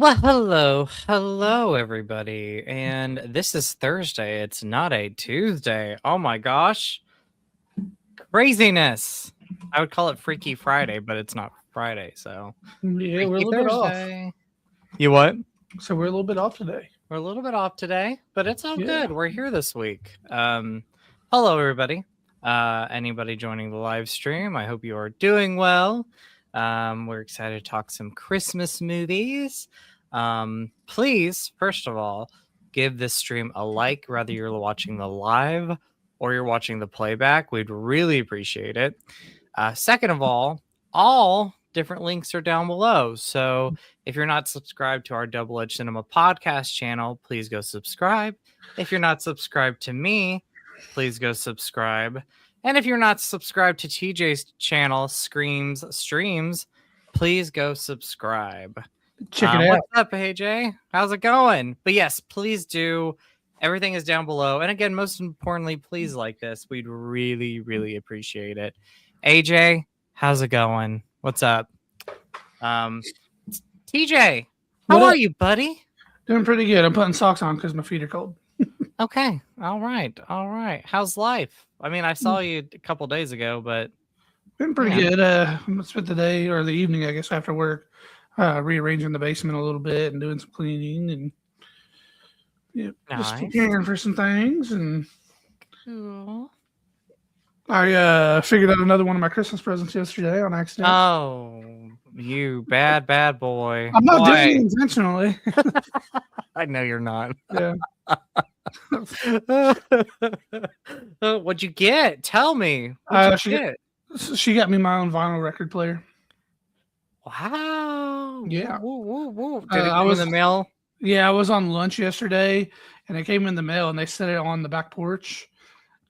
Well, hello, everybody. And this is Thursday. It's not a Tuesday. Oh my gosh. Craziness. I would call it Freaky Friday, but it's not Friday. So, Yeah, we're a Freaky little bit off. Thursday. You what? So we're a little bit off today. We're a little bit off today, but it's all Yeah. good. We're here this week. Hello, everybody. Anybody joining the live stream, I hope you are doing well. We're excited to talk some Christmas movies. Please, first of all, give this stream a like, whether you're watching the live or you're watching the playback. We'd really appreciate it. Second of all different links are down below. So if you're not subscribed to our Double Edge Cinema podcast channel, please go subscribe. If you're not subscribed to me, please go subscribe. And if you're not subscribed to TJ's channel, Streams, please go subscribe. Check it out. What's up, AJ? How's it going? But yes, please do. Everything is down below. And again, most importantly, please like this. We'd really, really appreciate it. AJ, how's it going? What's up? TJ, how are you, buddy? Doing pretty good. I'm putting socks on because my feet are cold. Okay. All right. How's life? I mean, I saw you a couple days ago, but Been pretty good. I spent the day or the evening, I guess, after work, rearranging the basement a little bit and doing some cleaning and just preparing for some things. And cool. I figured out another one of my Christmas presents yesterday on accident. Oh, you bad boy. I'm not doing it intentionally. I know you're not. Yeah. What'd you get? Tell me. What'd you get? She got me my own vinyl record player. Wow. Yeah. Woo. Did it come in the mail? Yeah, I was on lunch yesterday, and it came in the mail, and they set it on the back porch.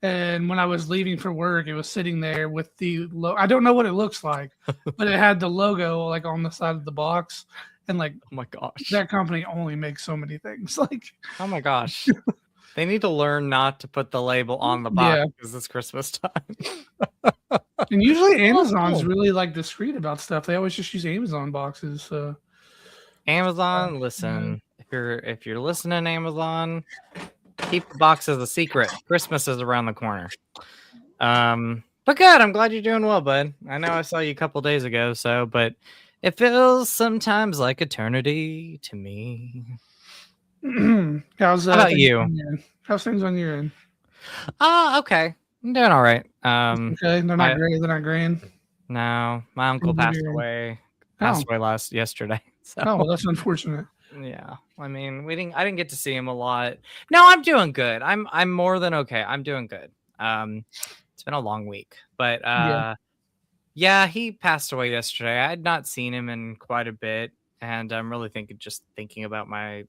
And when I was leaving for work, it was sitting there with the I don't know what it looks like, but it had the logo like on the side of the box. And like, oh my gosh, that company only makes so many things. Like, oh my gosh, they need to learn not to put the label on the box because it's Christmas time. And usually Amazon's really like discreet about stuff. They always just use Amazon boxes. So Amazon, listen, if you're listening, Amazon, keep the box as a secret. Christmas is around the corner. But good. I'm glad you're doing well, bud. I know I saw you a couple days ago, but it feels sometimes like eternity to me. How about you? How's things on your end? Okay. I'm doing all right. Okay, they're not great. They're not grand. No, my uncle passed away yesterday. So. Oh, well, that's unfortunate. Yeah, I mean, I didn't get to see him a lot. No, I'm doing good. I'm more than okay. I'm doing good. It's been a long week, but yeah, he passed away yesterday. I had not seen him in quite a bit, and I'm really thinking about my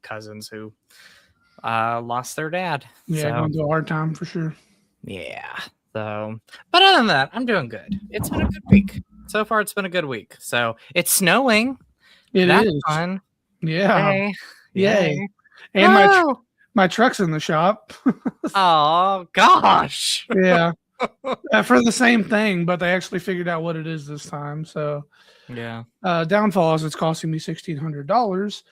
cousins who lost their dad. Yeah, going through a hard time for sure. Yeah. So, but other than that, I'm doing good. It's been a good week. So far, it's been a good week. So it's snowing. That's fun. Yeah. Yay. And my truck's in the shop. Oh, gosh. Yeah. For the same thing, but they actually figured out what it is this time. So, yeah. Downfall is it's costing me $1,600,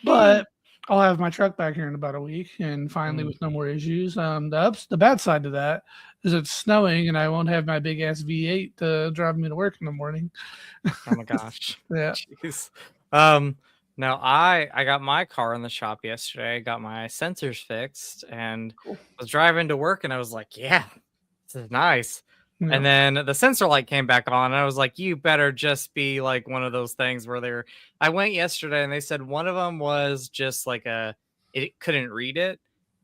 but I'll have my truck back here in about a week and finally with no more issues. The bad side to that is it's snowing and I won't have my big ass V8 to drive me to work in the morning. Oh my gosh. Yeah. Jeez. Now I got my car in the shop yesterday. I got my sensors fixed and was driving to work and I was like, yeah, this is nice. Yeah. And then the sensor light came back on and I was like, you better just be like one of those things where I went yesterday and they said one of them was just like it couldn't read it.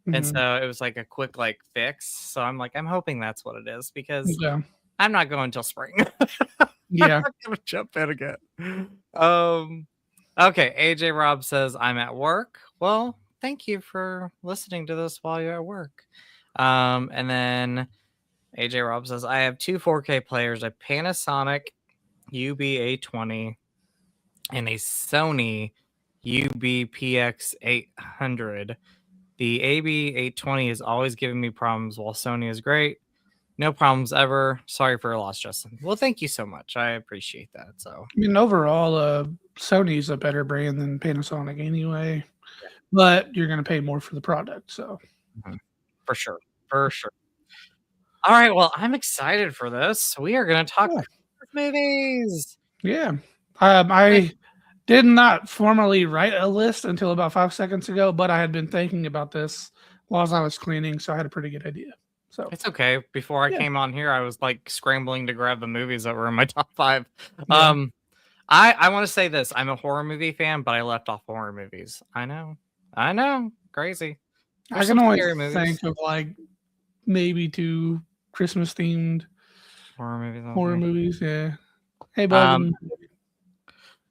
Mm-hmm. And so it was like a quick like fix. So I'm like, I'm hoping that's what it is because I'm not going till spring. Yeah. I'm not gonna jump in again. Okay. AJ Rob says I'm at work. Well, thank you for listening to this while you're at work. And then AJ Rob says, I have two 4K players, a Panasonic UB820 and a Sony UB-PX800. The AB820 is always giving me problems while Sony is great. No problems ever. Sorry for your loss, Justin. Well, thank you so much. I appreciate that. So, I mean, overall, Sony's a better brand than Panasonic anyway, but you're going to pay more for the product. So, for sure. For sure. All right. Well, I'm excited for this. We are going to talk movies. Yeah. I did not formally write a list until about 5 seconds ago, but I had been thinking about this while I was cleaning, so I had a pretty good idea. So it's okay. Before I came on here, I was like scrambling to grab the movies that were in my top 5. Yeah. I want to say this. I'm a horror movie fan, but I left off horror movies. I know. Crazy. I can only think of like maybe 2 Christmas themed horror movies. Yeah. Hey, bud.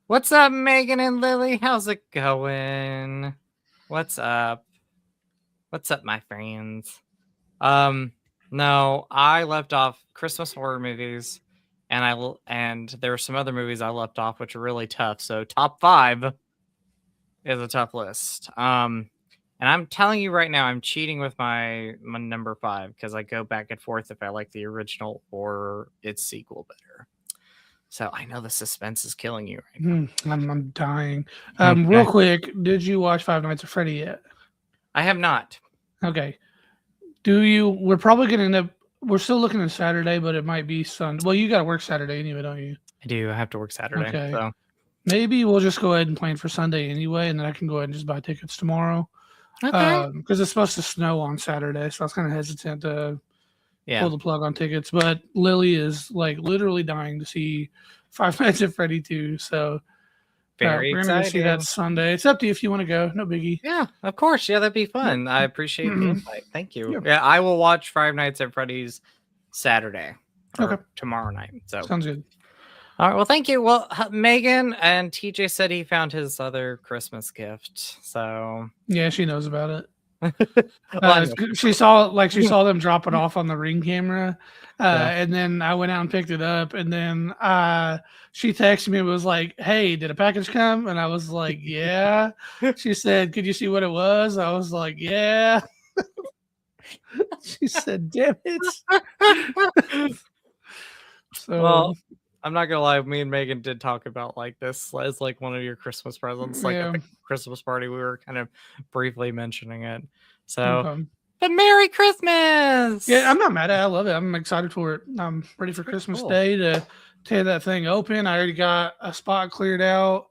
What's up, Megan and Lily? How's it going? What's up? What's up, my friends? No, I left off Christmas horror movies, and there were some other movies I left off which are really tough. So top 5 is a tough list. And I'm telling you right now, I'm cheating with my number 5 because I go back and forth if I like the original or its sequel better. So I know the suspense is killing you right now. I'm dying. Real quick, did you watch Five Nights at Freddy yet? I have not. Okay. We're probably going to end up, we're still looking at Saturday, but it might be Sunday. Well, you got to work Saturday anyway, don't you? I do. I have to work Saturday. Okay. So. Maybe we'll just go ahead and plan for Sunday anyway, and then I can go ahead and just buy tickets tomorrow. Okay. Because it's supposed to snow on Saturday, so I was kind of hesitant to pull the plug on tickets. But Lily is like literally dying to see Five Nights at Freddy 2. So very we're going to see that Sunday. It's up to you if you want to go. No biggie. Yeah, of course. Yeah, that'd be fun. I appreciate the invite. Thank you. Yeah, I will watch Five Nights at Freddy's Saturday. Tomorrow night. So sounds good. All right. Well, thank you. Well, Megan and TJ said he found his other Christmas gift. So yeah, she knows about it. She saw them drop it off on the Ring camera, and then I went out and picked it up, and then she texted me and was like, "Hey, did a package come?" And I was like, "Yeah." She said, "Could you see what it was?" I was like, "Yeah." She said, "Damn it." So. Well, I'm not gonna lie, me and Megan did talk about like this as like one of your Christmas presents, like at the Christmas party. We were kind of briefly mentioning it. So, but Merry Christmas! Yeah, I'm not mad at it. I love it. I'm excited for it. I'm ready for Christmas Day to tear that thing open. I already got a spot cleared out.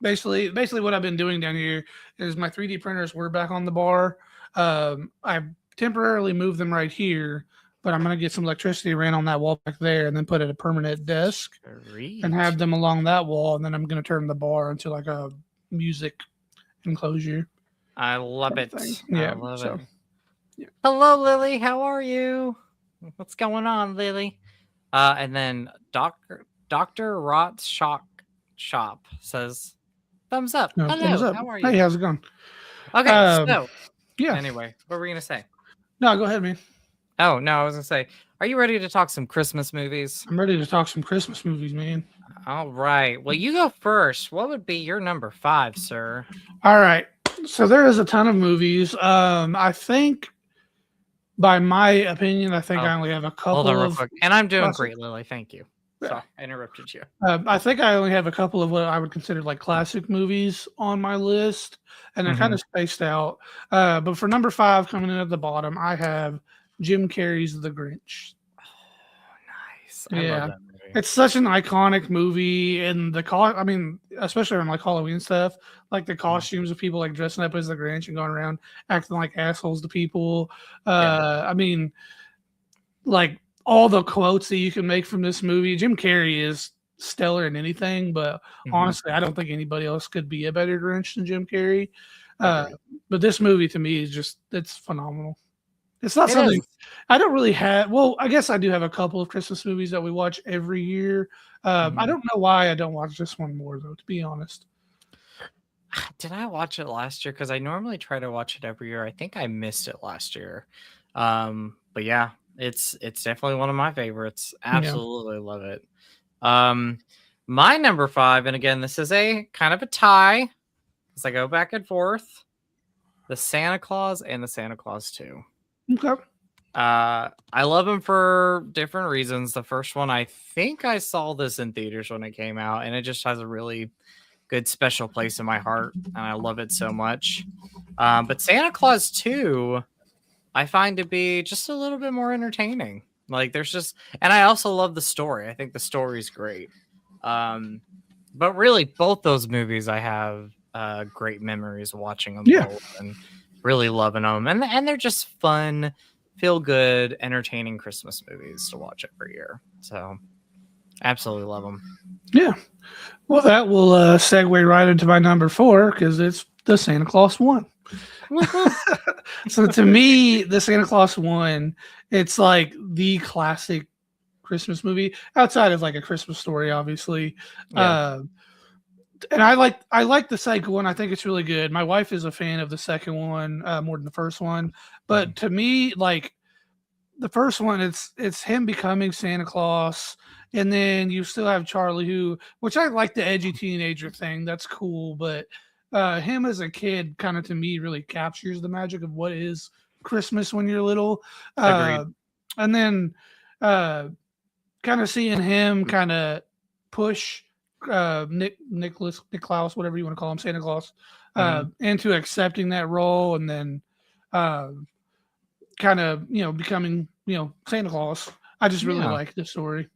Basically, what I've been doing down here is my 3D printers were back on the bar. I temporarily moved them right here. But I'm going to get some electricity ran on that wall back there and then put it a permanent desk and have them along that wall. And then I'm going to turn the bar into like a music enclosure. I love it. Yeah. I love it. Yeah. Hello, Lily. How are you? What's going on, Lily? And then Dr. Rot's Shop says, thumbs up. No, hello. Thumbs up. How are you? Hey, how's it going? Okay. So, yeah. Anyway, what were you going to say? No, go ahead, man. Oh, no, I was going to say, are you ready to talk some Christmas movies? I'm ready to talk some Christmas movies, man. All right. Well, you go first. What would be your number 5, sir? All right. So there is a ton of movies. I think, by my opinion, I only have a couple Hold on real quick. And I'm doing great, Lily. Thank you. Sorry, I interrupted you. I think I only have a couple of what I would consider like classic movies on my list, and they're kind of spaced out. But for number 5, coming in at the bottom, I have Jim Carrey's The Grinch. Oh, nice. I love that movie. It's such an iconic movie, and I mean, especially on like Halloween stuff, like the costumes of people like dressing up as the Grinch and going around acting like assholes to people. I mean, like all the quotes that you can make from this movie. Jim Carrey is stellar in anything, but honestly, I don't think anybody else could be a better Grinch than Jim Carrey. But this movie to me is it's phenomenal. It's not something I don't really have. Well, I guess I do have a couple of Christmas movies that we watch every year. I don't know why I don't watch this one more, though, to be honest. Did I watch it last year? Because I normally try to watch it every year. I think I missed it last year. But yeah, it's definitely one of my favorites. Absolutely love it. My number 5, and again, this is a kind of a tie as I go back and forth. The Santa Claus and the Santa Claus 2. Okay. I love them for different reasons. The first one, I think I saw this in theaters when it came out, and it just has a really good special place in my heart, and I love it so much. But Santa Claus 2, I find to be just a little bit more entertaining. Like there's just, and I also love the story. I think the story's great. But really, both those movies, I have great memories watching them both and really loving them, and they're just fun, feel good, entertaining Christmas movies to watch every year. So, absolutely love them. Yeah. Well, that will segue right into my number 4 because it's the Santa Claus 1. So to me, the Santa Claus 1, it's like the classic Christmas movie outside of like A Christmas Story, obviously. Yeah. And I like the second one. I think it's really good. My wife is a fan of the second one more than the first one. But to me, like the first one, it's him becoming Santa Claus, and then you still have Charlie, which I like the edgy teenager thing. That's cool, but him as a kid, kind of to me, really captures the magic of what is Christmas when you're little. And then kind of seeing him kind of push Niklaus, whatever you want to call him, Santa Claus, into accepting that role, and then kind of becoming Santa Claus. I just really like this story.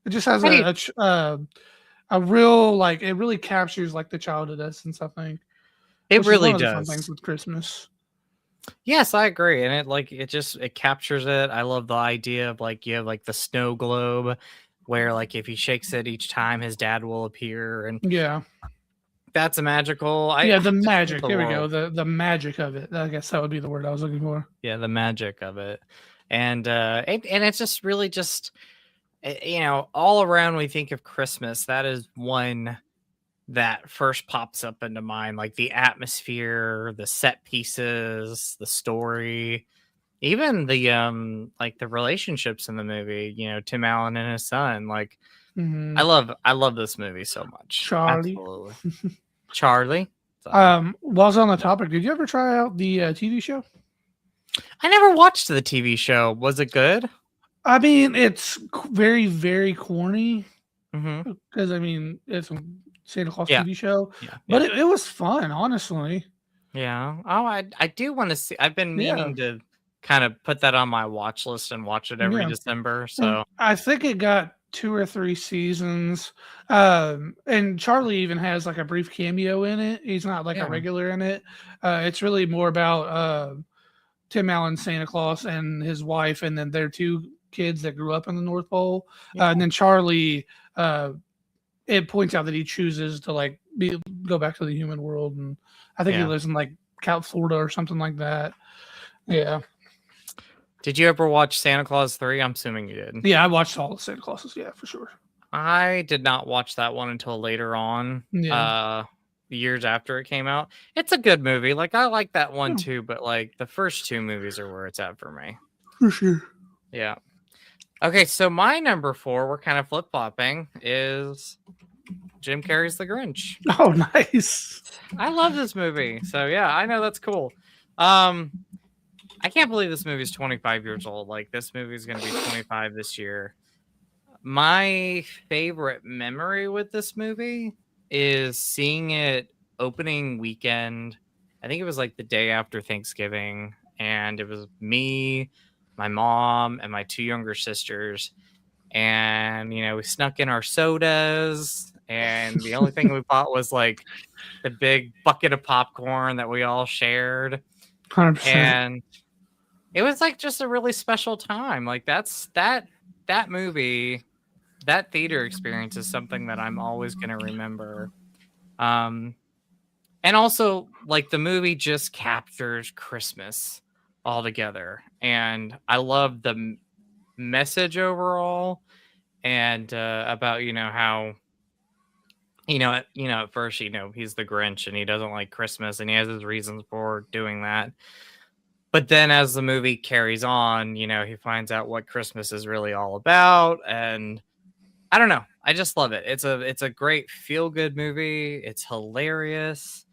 It just has a real, like, it really captures like the childhood essence, I think. It really does. Fun things with Christmas. Yes, I agree, and it captures it. I love the idea of like you have like the snow globe, where like if he shakes it each time, his dad will appear, and that's a magical. The magic. Here we go. The magic of it. I guess that would be the word I was looking for. Yeah, the magic of it, and it's just really just all around. We think of Christmas. That is one that first pops up into mind, like the atmosphere, the set pieces, the story, even the like the relationships in the movie. Tim Allen and his son. Like, I love this movie so much. Charlie. Absolutely. Charlie. While I was on the topic, did you ever try out the TV show? I never watched the TV show. Was it good? I mean, it's very, very corny. Because I mean, it's a Santa Claus TV show, but it was fun, honestly. Yeah. Oh, I do want to see. I've been meaning to kind of put that on my watch list and watch it every December. So I think it got 2 or 3 seasons. And Charlie even has like a brief cameo in it. He's not like a regular in it. It's really more about Tim Allen, Santa Claus, and his wife, and then their 2 kids that grew up in the North Pole. And then Charlie, it points out that he chooses to like go back to the human world, and I think he lives in like Florida or something like that. Yeah. Did you ever watch Santa Claus 3? I'm assuming you did. Yeah, I watched all the Santa Clauses. Yeah, for sure. I did not watch that one until later on. Years after it came out. It's a good movie. Like, I like that one too, but like the first 2 movies are where it's at for me. For sure. Yeah. Okay, so my number 4, we're kind of flip-flopping, is Jim Carrey's The Grinch. Oh, nice. I love this movie. So yeah, I know that's cool. I can't believe this movie is 25 years old. Like, this movie is going to be 25 this year. My favorite memory with this movie is seeing it opening weekend. I think it was like the day after Thanksgiving, and it was me, my mom, and my 2 younger sisters. And, we snuck in our sodas, and the only thing we bought was like the big bucket of popcorn that we all shared. 100%. And it was like just a really special time. Like, that movie, that theater experience is something that I'm always going to remember. And also, like, the movie just captures Christmas altogether, and I love the message overall, and about how at first he's the Grinch and he doesn't like Christmas, and he has his reasons for doing that. But then as the movie carries on, he finds out what Christmas is really all about. And I don't know. I just love it. It's a great feel-good movie. It's hilarious.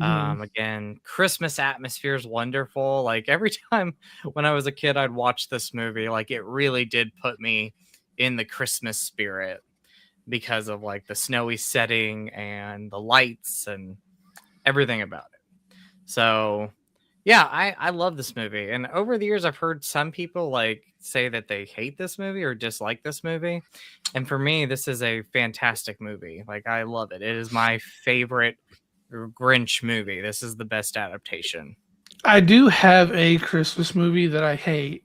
Again, Christmas atmosphere is wonderful. Like every time when I was a kid, I'd watch this movie. Like it really did put me in the Christmas spirit because of like the snowy setting and the lights and everything about it. So yeah, I love this movie. And over the years, I've heard some people like say that they hate this movie or dislike this movie. And for me, this is a fantastic movie. Like I love it. It is my favorite Grinch movie. This is the best adaptation. I do have a Christmas movie that I hate,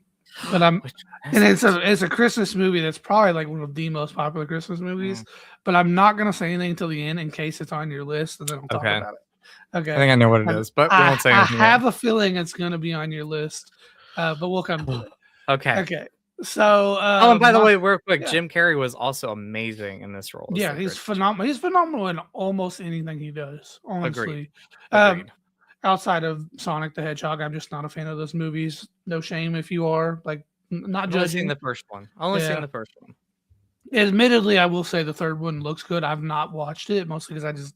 but it's a Christmas movie that's probably like one of the most popular Christmas movies. But I'm not gonna say anything until the end in case it's on your list, and then I'll talk about it. Okay. I think I know what it is, but we won't say anything. I have a feeling it's going to be on your list, but we'll come to it. Okay. Okay. So, and by the way, real quick, Jim Carrey was also amazing in this role. Yeah, he's phenomenal. He's phenomenal in almost anything he does. Honestly, Agreed. Outside of Sonic the Hedgehog, I'm just not a fan of those movies. No shame if you are. Like, not judging. Seen the first one. Only seen the first one. Admittedly, I will say the third one looks good. I've not watched it mostly because I just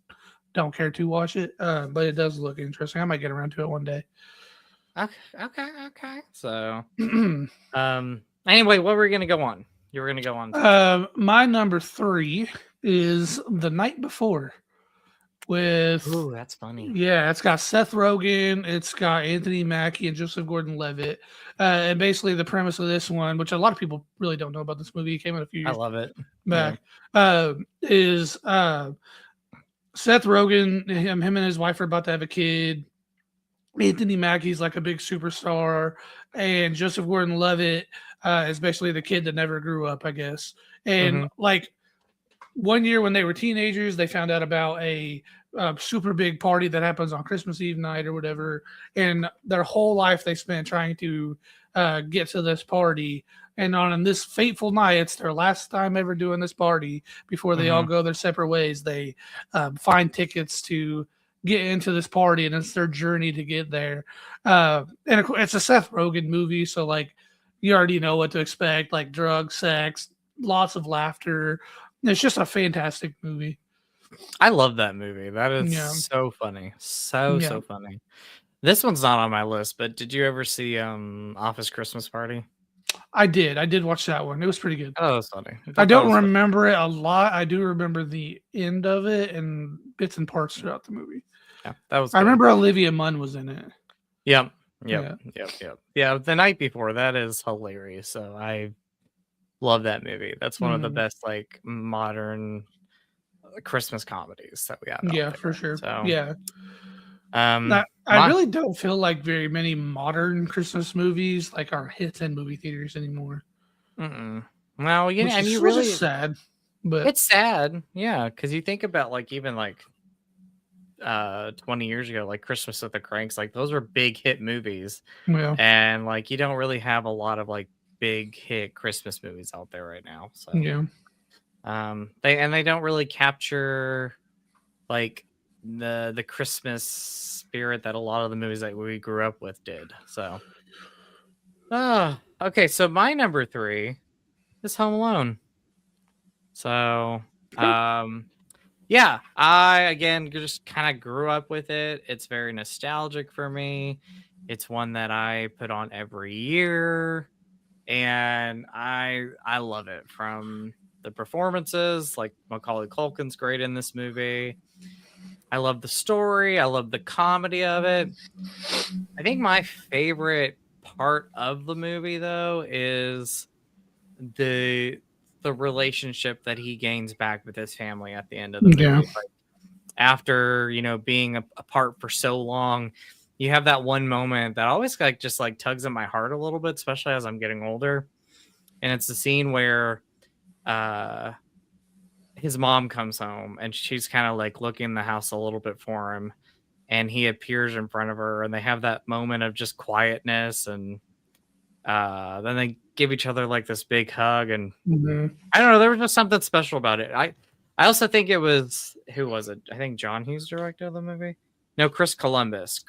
don't care to watch it, but it does look interesting. I might get around to it one day. Okay. So, anyway, what were we gonna go on? You were gonna go on. My number 3 is The Night Before. Ooh, that's funny. Yeah, it's got Seth Rogen, it's got Anthony Mackie and Joseph Gordon-Levitt, and basically the premise of this one, which a lot of people really don't know about this movie, it came out a few years. I love it. Back, is Seth Rogen, him and his wife are about to have a kid. Anthony Mackie's like a big superstar, and Joseph Gordon-Levitt is basically the kid that never grew up, I guess. And like one year when they were teenagers, they found out about a super big party that happens on Christmas Eve night or whatever. And their whole life they spent trying to get to this party. And on this fateful night, it's their last time ever doing this party before they all go their separate ways. They find tickets to get into this party, and it's their journey to get there. And it's a Seth Rogen movie, so like you already know what to expect, like drugs, sex, lots of laughter. It's just a fantastic movie. I love that movie. That is so funny. So funny. This one's not on my list, but did you ever see Office Christmas Party? I did watch that one. It was pretty good. Oh, that's funny. I don't remember it a lot. I do remember the end of it and bits and parts throughout the movie. Yeah, that was. I remember Olivia Munn was in it. Yep. Yeah, The Night Before, that is hilarious. So I love that movie. That's one of the best like modern Christmas comedies that we have. Yeah, for sure. So, yeah. I really don't feel like very many modern Christmas movies like are hits in movie theaters anymore. Well, and you really sad, but it's sad, yeah, because you think about like even like 20 years ago, like Christmas with the Cranks, like those were big hit movies, and like you don't really have a lot of like big hit Christmas movies out there right now. So they don't really capture like the Christmas spirit that a lot of the movies that we grew up with did. So okay, so my number 3 is Home Alone. So yeah, I again just kind of grew up with it. It's very nostalgic for me. It's one that I put on every year, and I love it. From the performances, like Macaulay Culkin's great in this movie. I love the story. I love the comedy of it. I think my favorite part of the movie, though, is the relationship that he gains back with his family at the end of the movie. Like, after, being apart for so long, you have that one moment that always just tugs at my heart a little bit, especially as I'm getting older. And it's the scene where his mom comes home and she's kind of like looking in the house a little bit for him, and he appears in front of her, and they have that moment of just quietness, and then they give each other like this big hug, and I don't know, there was just something special about it. I also think it was, who was it? I think John Hughes directed the movie. No, Chris Columbus.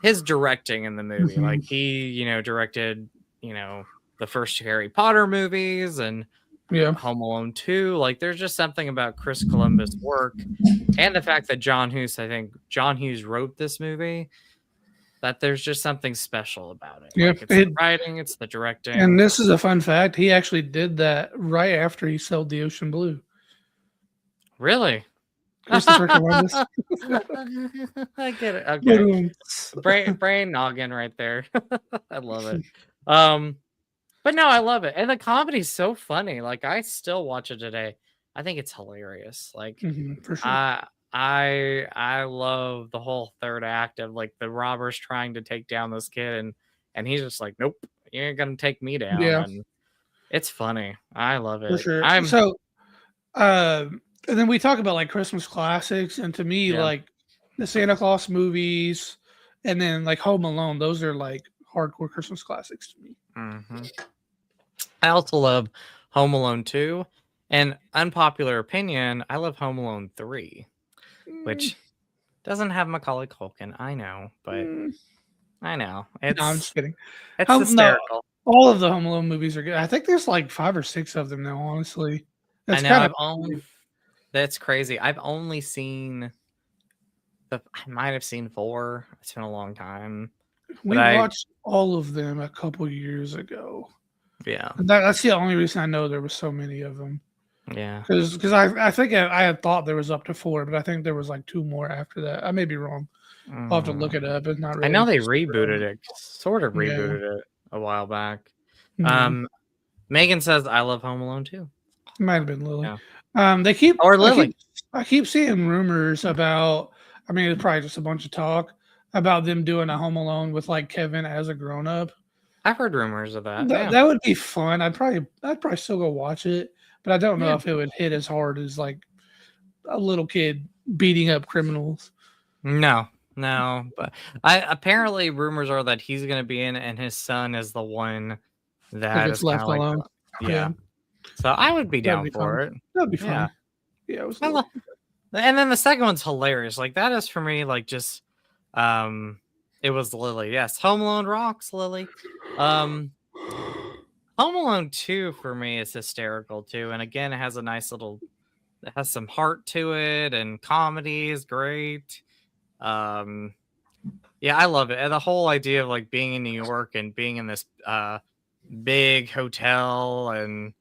His directing in the movie, like he, directed, the first Harry Potter movies, and Yeah. Home Alone 2. Like, there's just something about Chris Columbus' work and the fact that John Hughes, I think John Hughes wrote this movie, that there's just something special about it. Yeah. Like, it's the writing, it's the directing. And this is a fun fact. He actually did that right after he sold the Ocean Blue. Really? Christopher Columbus. I get it. Okay. brain noggin right there. I love it. But no, I love it. And the comedy's so funny. Like, I still watch it today. I think it's hilarious. Like, For sure. I love the whole third act of like the robbers trying to take down this kid, and he's just like, nope, you ain't gonna take me down. Yeah. And it's funny. I love it. For sure. So and then we talk about like Christmas classics, and to me, like the Santa Claus movies, and then like Home Alone, those are like hardcore Christmas classics to me. Mm-hmm. I also love Home Alone 2, and unpopular opinion, I love Home Alone 3, which doesn't have Macaulay Culkin. I know, but I know. No, I'm just kidding. It's hysterical. No, all of the Home Alone movies are good. I think there's like 5 or 6 of them now, honestly. That's kind of that's crazy. I've only seen I might have seen 4. It's been a long time. We watched all of them a couple years ago. Yeah. That's the only reason I know there were so many of them. Yeah. Because I think I had thought there was up to 4, but I think there was like 2 more after that. I may be wrong. I'll have to look it up. It's not really. I know they rebooted it, sort of rebooted it a while back. Mm-hmm. Megan says, I love Home Alone too. It might have been Lily. Yeah. They keep or Lily. I keep seeing rumors about. I mean, it's probably just a bunch of talk about them doing a Home Alone with like Kevin as a grown up. I've heard rumors of that. That would be fun. I'd probably still go watch it, but I don't know if it would hit as hard as like a little kid beating up criminals. No, but apparently rumors are that he's going to be in, and his son is the one that is left alone. Yeah. So I would be down for it. That'd be fun. Yeah, it was. And then the second one's hilarious. Like, that is for me, like, just it was Lily. Yes, Home Alone rocks, Lily. Home Alone 2 for me is hysterical too, and again, it has a nice little, it has some heart to it, and comedy is great. Yeah, I love it. And the whole idea of like being in New York and being in this big hotel and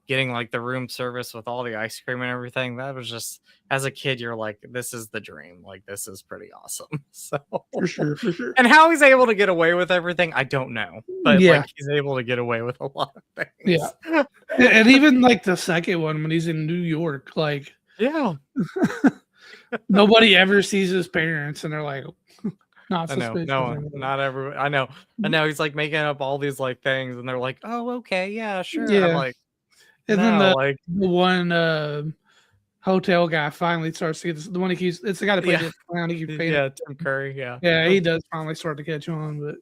getting like the room service with all the ice cream and everything, that was just, as a kid, you're like, this is the dream. Like, this is pretty awesome. So for sure. And how he's able to get away with everything, I don't know, but like he's able to get away with a lot of things. Yeah. And even like the second one when he's in New York, like nobody ever sees his parents, and they're like, not suspicious. Not everyone. I know. He's like making up all these like things, and they're like, oh, okay, yeah, sure. Yeah. I'm like, and then the one hotel guy finally starts to get the one he keeps. It's the guy that plays the clown. He keeps paying. Yeah, Tim Curry. Yeah, he does finally start to catch on, but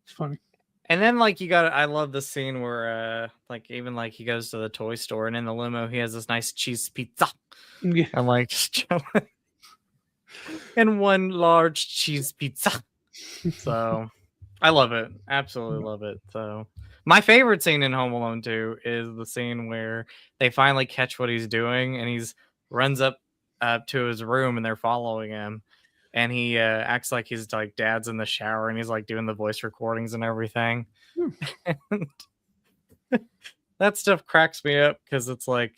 it's funny. And then like I love the scene where like even like he goes to the toy store, and in the limo he has this nice cheese pizza. Yeah. I'm like, just chilling. And one large cheese pizza. So I love it. Absolutely love it. So my favorite scene in Home Alone 2 is the scene where they finally catch what he's doing, and he's runs up to his room, and they're following him, and he acts like his like dad's in the shower, and he's like doing the voice recordings and everything. And that stuff cracks me up because it's like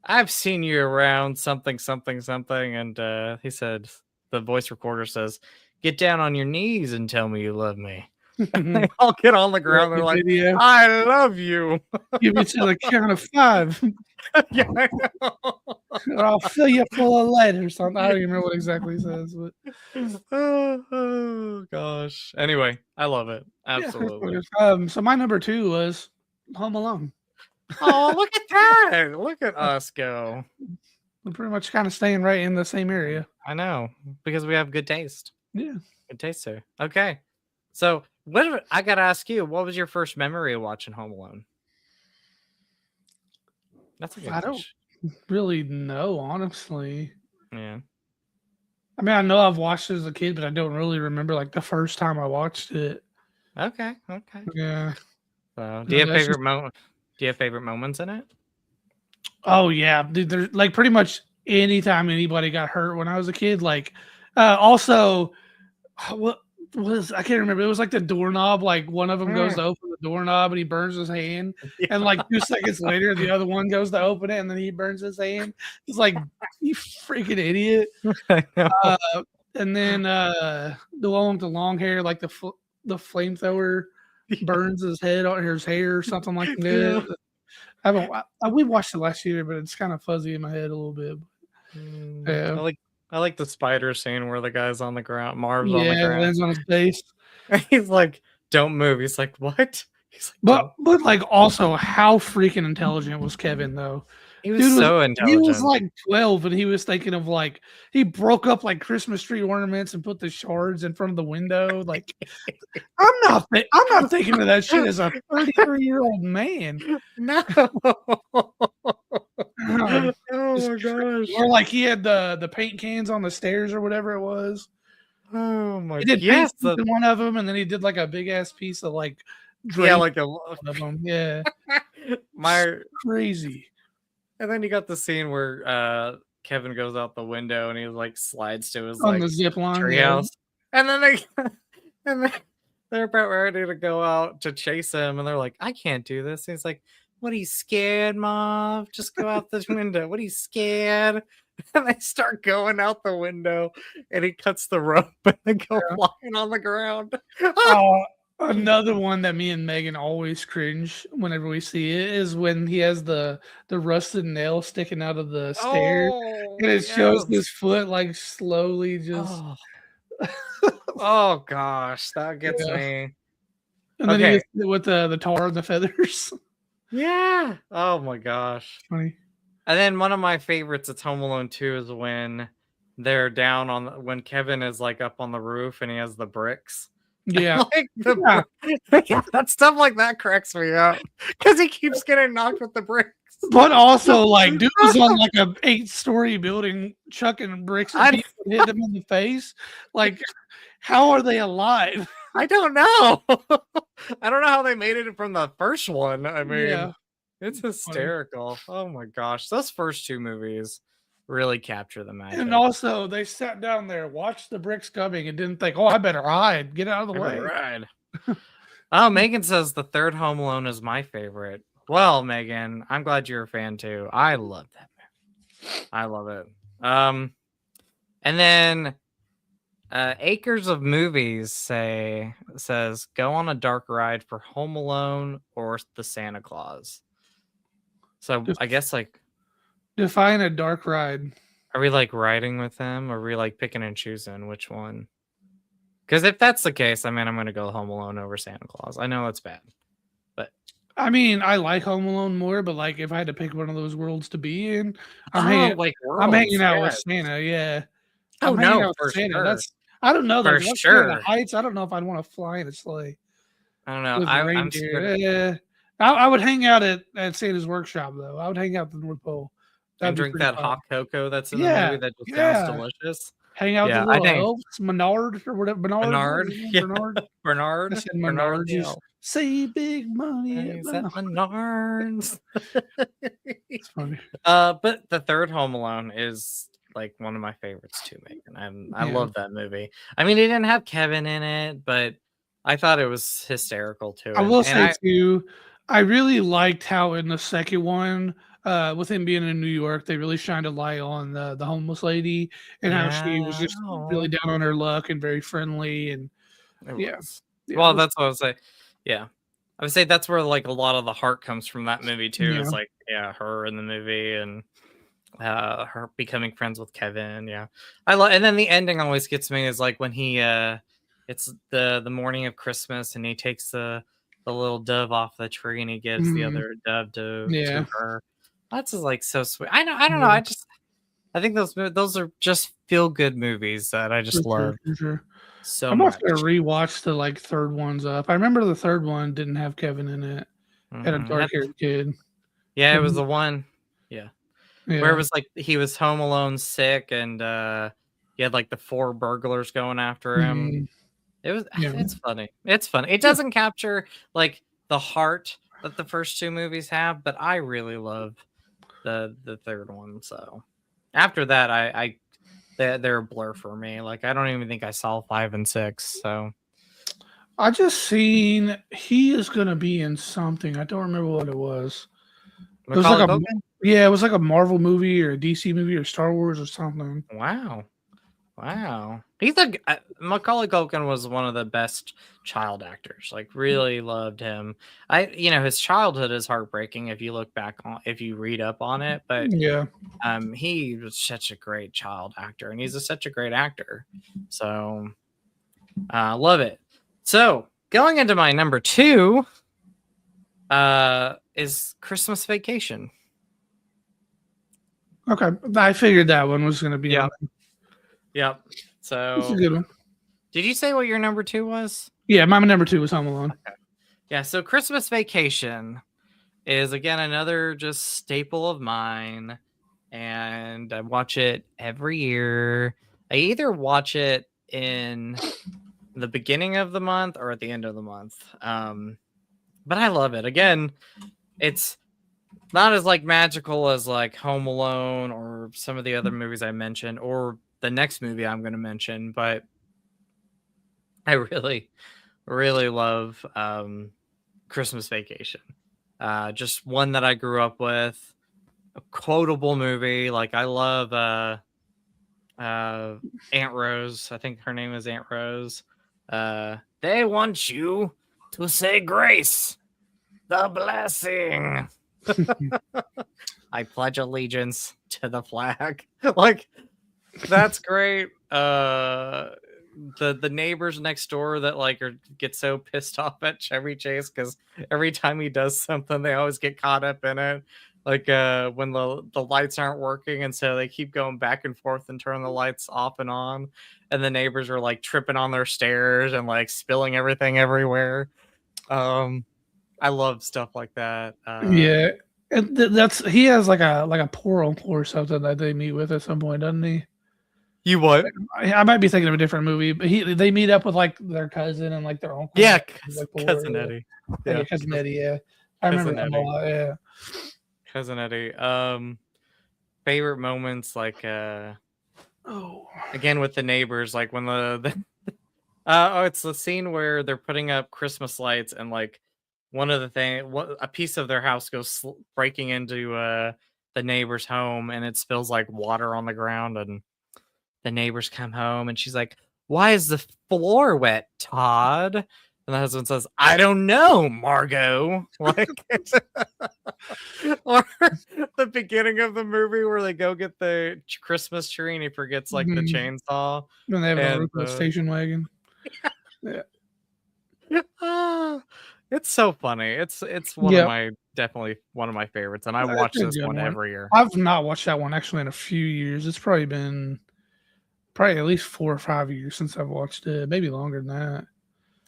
I've seen you around something, and he said, the voice recorder says, get down on your knees and tell me you love me. And they all get on the ground. They're like, I love you. Give me to the count of 5. Yeah, I know. Or I'll fill you full of lead or something. I don't even remember what exactly he says. But oh gosh. Anyway, I love it. Absolutely. So my number 2 was Home Alone. Oh, look at that. Look at us go. We're pretty much kind of staying right in the same area. I know, because we have good taste. Yeah. Good taste there. Okay. So I got to ask you, what was your first memory of watching Home Alone? That's a good question. I don't really know, honestly. Yeah. I mean, I know I've watched it as a kid, but I don't really remember like the first time I watched it. Okay. Yeah. So, do you have a favorite moment? Do you have favorite moments in it? Oh yeah, dude. There's like pretty much anytime anybody got hurt when I was a kid. Like, also, what was I can't remember. It was like the doorknob. Like one of them goes to open the doorknob and he burns his hand, Yeah. and like 2 seconds later, the other one goes to open it and then he burns his hand. It's like you freaking idiot. I know. And then the one with the long hair, like the flamethrower burns his head or his hair or something like that. We watched it last year, but it's kind of fuzzy in my head a little bit. Yeah, I like the spider scene where the guy's on the ground, Marv's on the yeah, ground. lands on his face. He's like, "Don't move." He's like, "What?" He's like, But like also, how freaking intelligent was Kevin though? he was so intelligent. He was like 12, and he was thinking of like he broke up like Christmas tree ornaments and put the shards in front of the window. Like, I'm not thinking of that shit as a 33-year-old man. No. Oh my gosh. Or like he had the paint cans on the stairs or whatever it was. Oh my. He did Yes, paint in one of them, and then he did like a big ass piece of like yeah, like one of them. Yeah, my. crazy. And then you got the scene where Kevin goes out the window and he like slides to his On like the zip line, treehouse, and then they're about ready to go out to chase him, and they're like, "I can't do this." And he's like, "What, are you scared, Mom? Just go out the window. What, are you scared?" And they start going out the window, and he cuts the rope, and they go flying on the ground. Another one that me and Megan always cringe whenever we see it is when he has the rusted nail sticking out of the stairs, and it shows his foot like slowly just. Oh gosh, that gets me. And then he hits it with the tar and the feathers. Yeah. Oh my gosh. Funny. And then one of my favorites, it's Home Alone 2, is when they're down on when Kevin is like up on the roof and he has the bricks. Yeah. That stuff like that cracks me up because he keeps getting knocked with the bricks. But also, like, dude was on like a 8-story building chucking bricks and people hit them in the face. Like, how are they alive? I don't know. I don't know how they made it from the first one. I mean, it's hysterical. Funny. Oh my gosh. Those first two movies really capture the magic. And also, they sat down there, watched the bricks coming, and didn't think, "Oh, I better hide. Get out of the way." Ride. Oh, Megan says the third Home Alone is my favorite. Well, Megan, I'm glad you're a fan too. I love that movie. I love it. And then Acres of Movies says go on a dark ride for Home Alone or the Santa Claus. So I guess like define a dark ride. Are we like riding with them? Or are we like picking and choosing which one? Because if that's the case, I mean, I'm going to go Home Alone over Santa Claus. I know it's bad, but I mean, I like Home Alone more. But like, if I had to pick one of those worlds to be in, I'm hanging out with Santa. Yeah. Oh no, for Santa. Sure. I don't know. For sure. The heights. I don't know if I'd want to fly in a sleigh. I don't know. I'm scared. Yeah. I would hang out at Santa's workshop though. I would hang out at the North Pole. And drink that hot cocoa that's in the movie that just sounds delicious. Hang out with the little elves, Menard or whatever. Bernard. Bernard. I said Menard. Say big money at Menards. It's funny. But the third Home Alone is like one of my favorites too, Megan. I love that movie. I mean, it didn't have Kevin in it, but I thought it was hysterical too. I will say too, I really liked how in the second one, with him being in New York, they really shined a light on the homeless lady and how she was just really down on her luck and very friendly and well, that's what I was saying. Yeah, I would say that's where like a lot of the heart comes from that movie too. It's like her in the movie and her becoming friends with Kevin. Yeah, I love. And then the ending always gets me is like when he it's the morning of Christmas and he takes the little dove off the tree and he gives the other dove to her. That's just like so sweet. I don't know. I think those are just feel good movies that I just love. Sure. So I'm also gonna rewatch the like third ones up. I remember the third one didn't have Kevin in it. Had a dark-haired kid. Yeah, it was the one. Yeah. Where it was like he was home alone, sick, and he had like the 4 burglars going after him. It was. It's funny. It's funny. It doesn't capture like the heart that the first two movies have, but I really love the third one. So after that, they're a blur for me. Like I don't even think I saw 5 and 6. So I just seen he is gonna be in something. I don't remember what it was. It was like Macaulay a Culkin? yeah, it was like a Marvel movie or a DC movie or Star Wars or something. Wow. Macaulay Culkin was one of the best child actors. Like really loved him. His childhood is heartbreaking if you look back on if you read up on it, but Yeah. he was such a great child actor and he's such a great actor. So love it. So going into my number 2 is Christmas Vacation. Okay. I figured that one was gonna be Yeah. on. Yep. It's a So good one. did you say what your number 2 was? Yeah, my number 2 was Home Alone. Okay. Yeah, so Christmas Vacation is again another just staple of mine, and I watch it every year. I either watch it in the beginning of the month or at the end of the month. But I love it. Again, it's not as like magical as like Home Alone or some of the other movies I mentioned or the next movie I'm going to mention, but I really, really love Christmas Vacation. Just one that I grew up with, a quotable movie. Like I love Aunt Rose. I think her name is Aunt Rose. They want you to say grace, the blessing. I pledge allegiance to the flag. Like that's great. The neighbors next door that like get so pissed off at Chevy Chase because every time he does something, they always get caught up in it. Like when the lights aren't working, and so they keep going back and forth and turn the lights off and on, and the neighbors are like tripping on their stairs and like spilling everything everywhere. I love stuff like that. Yeah. And that's he has like a poor uncle or something that they meet with at some point, doesn't he? You what? I might be thinking of a different movie, but they meet up with like their cousin and like their uncle. Yeah, like, Cousin Eddie. Yeah, Cousin Eddie. Yeah, I remember that a lot. Yeah, Cousin Eddie. Favorite moments like again with the neighbors, like when it's the scene where they're putting up Christmas lights and like one of the a piece of their house goes breaking into the neighbor's home and it spills like water on the ground and the neighbors come home and she's like, "Why is the floor wet, Todd?" And the husband says, "I don't know, Margot." Like, or the beginning of the movie where they go get the Christmas tree and he forgets like the chainsaw. And they have a station wagon. Yeah. It's so funny. It's definitely one of my favorites, and I watch this one every year. I've not watched that one actually in a few years. It's probably been at least 4 or 5 years since I've watched it, maybe longer than that.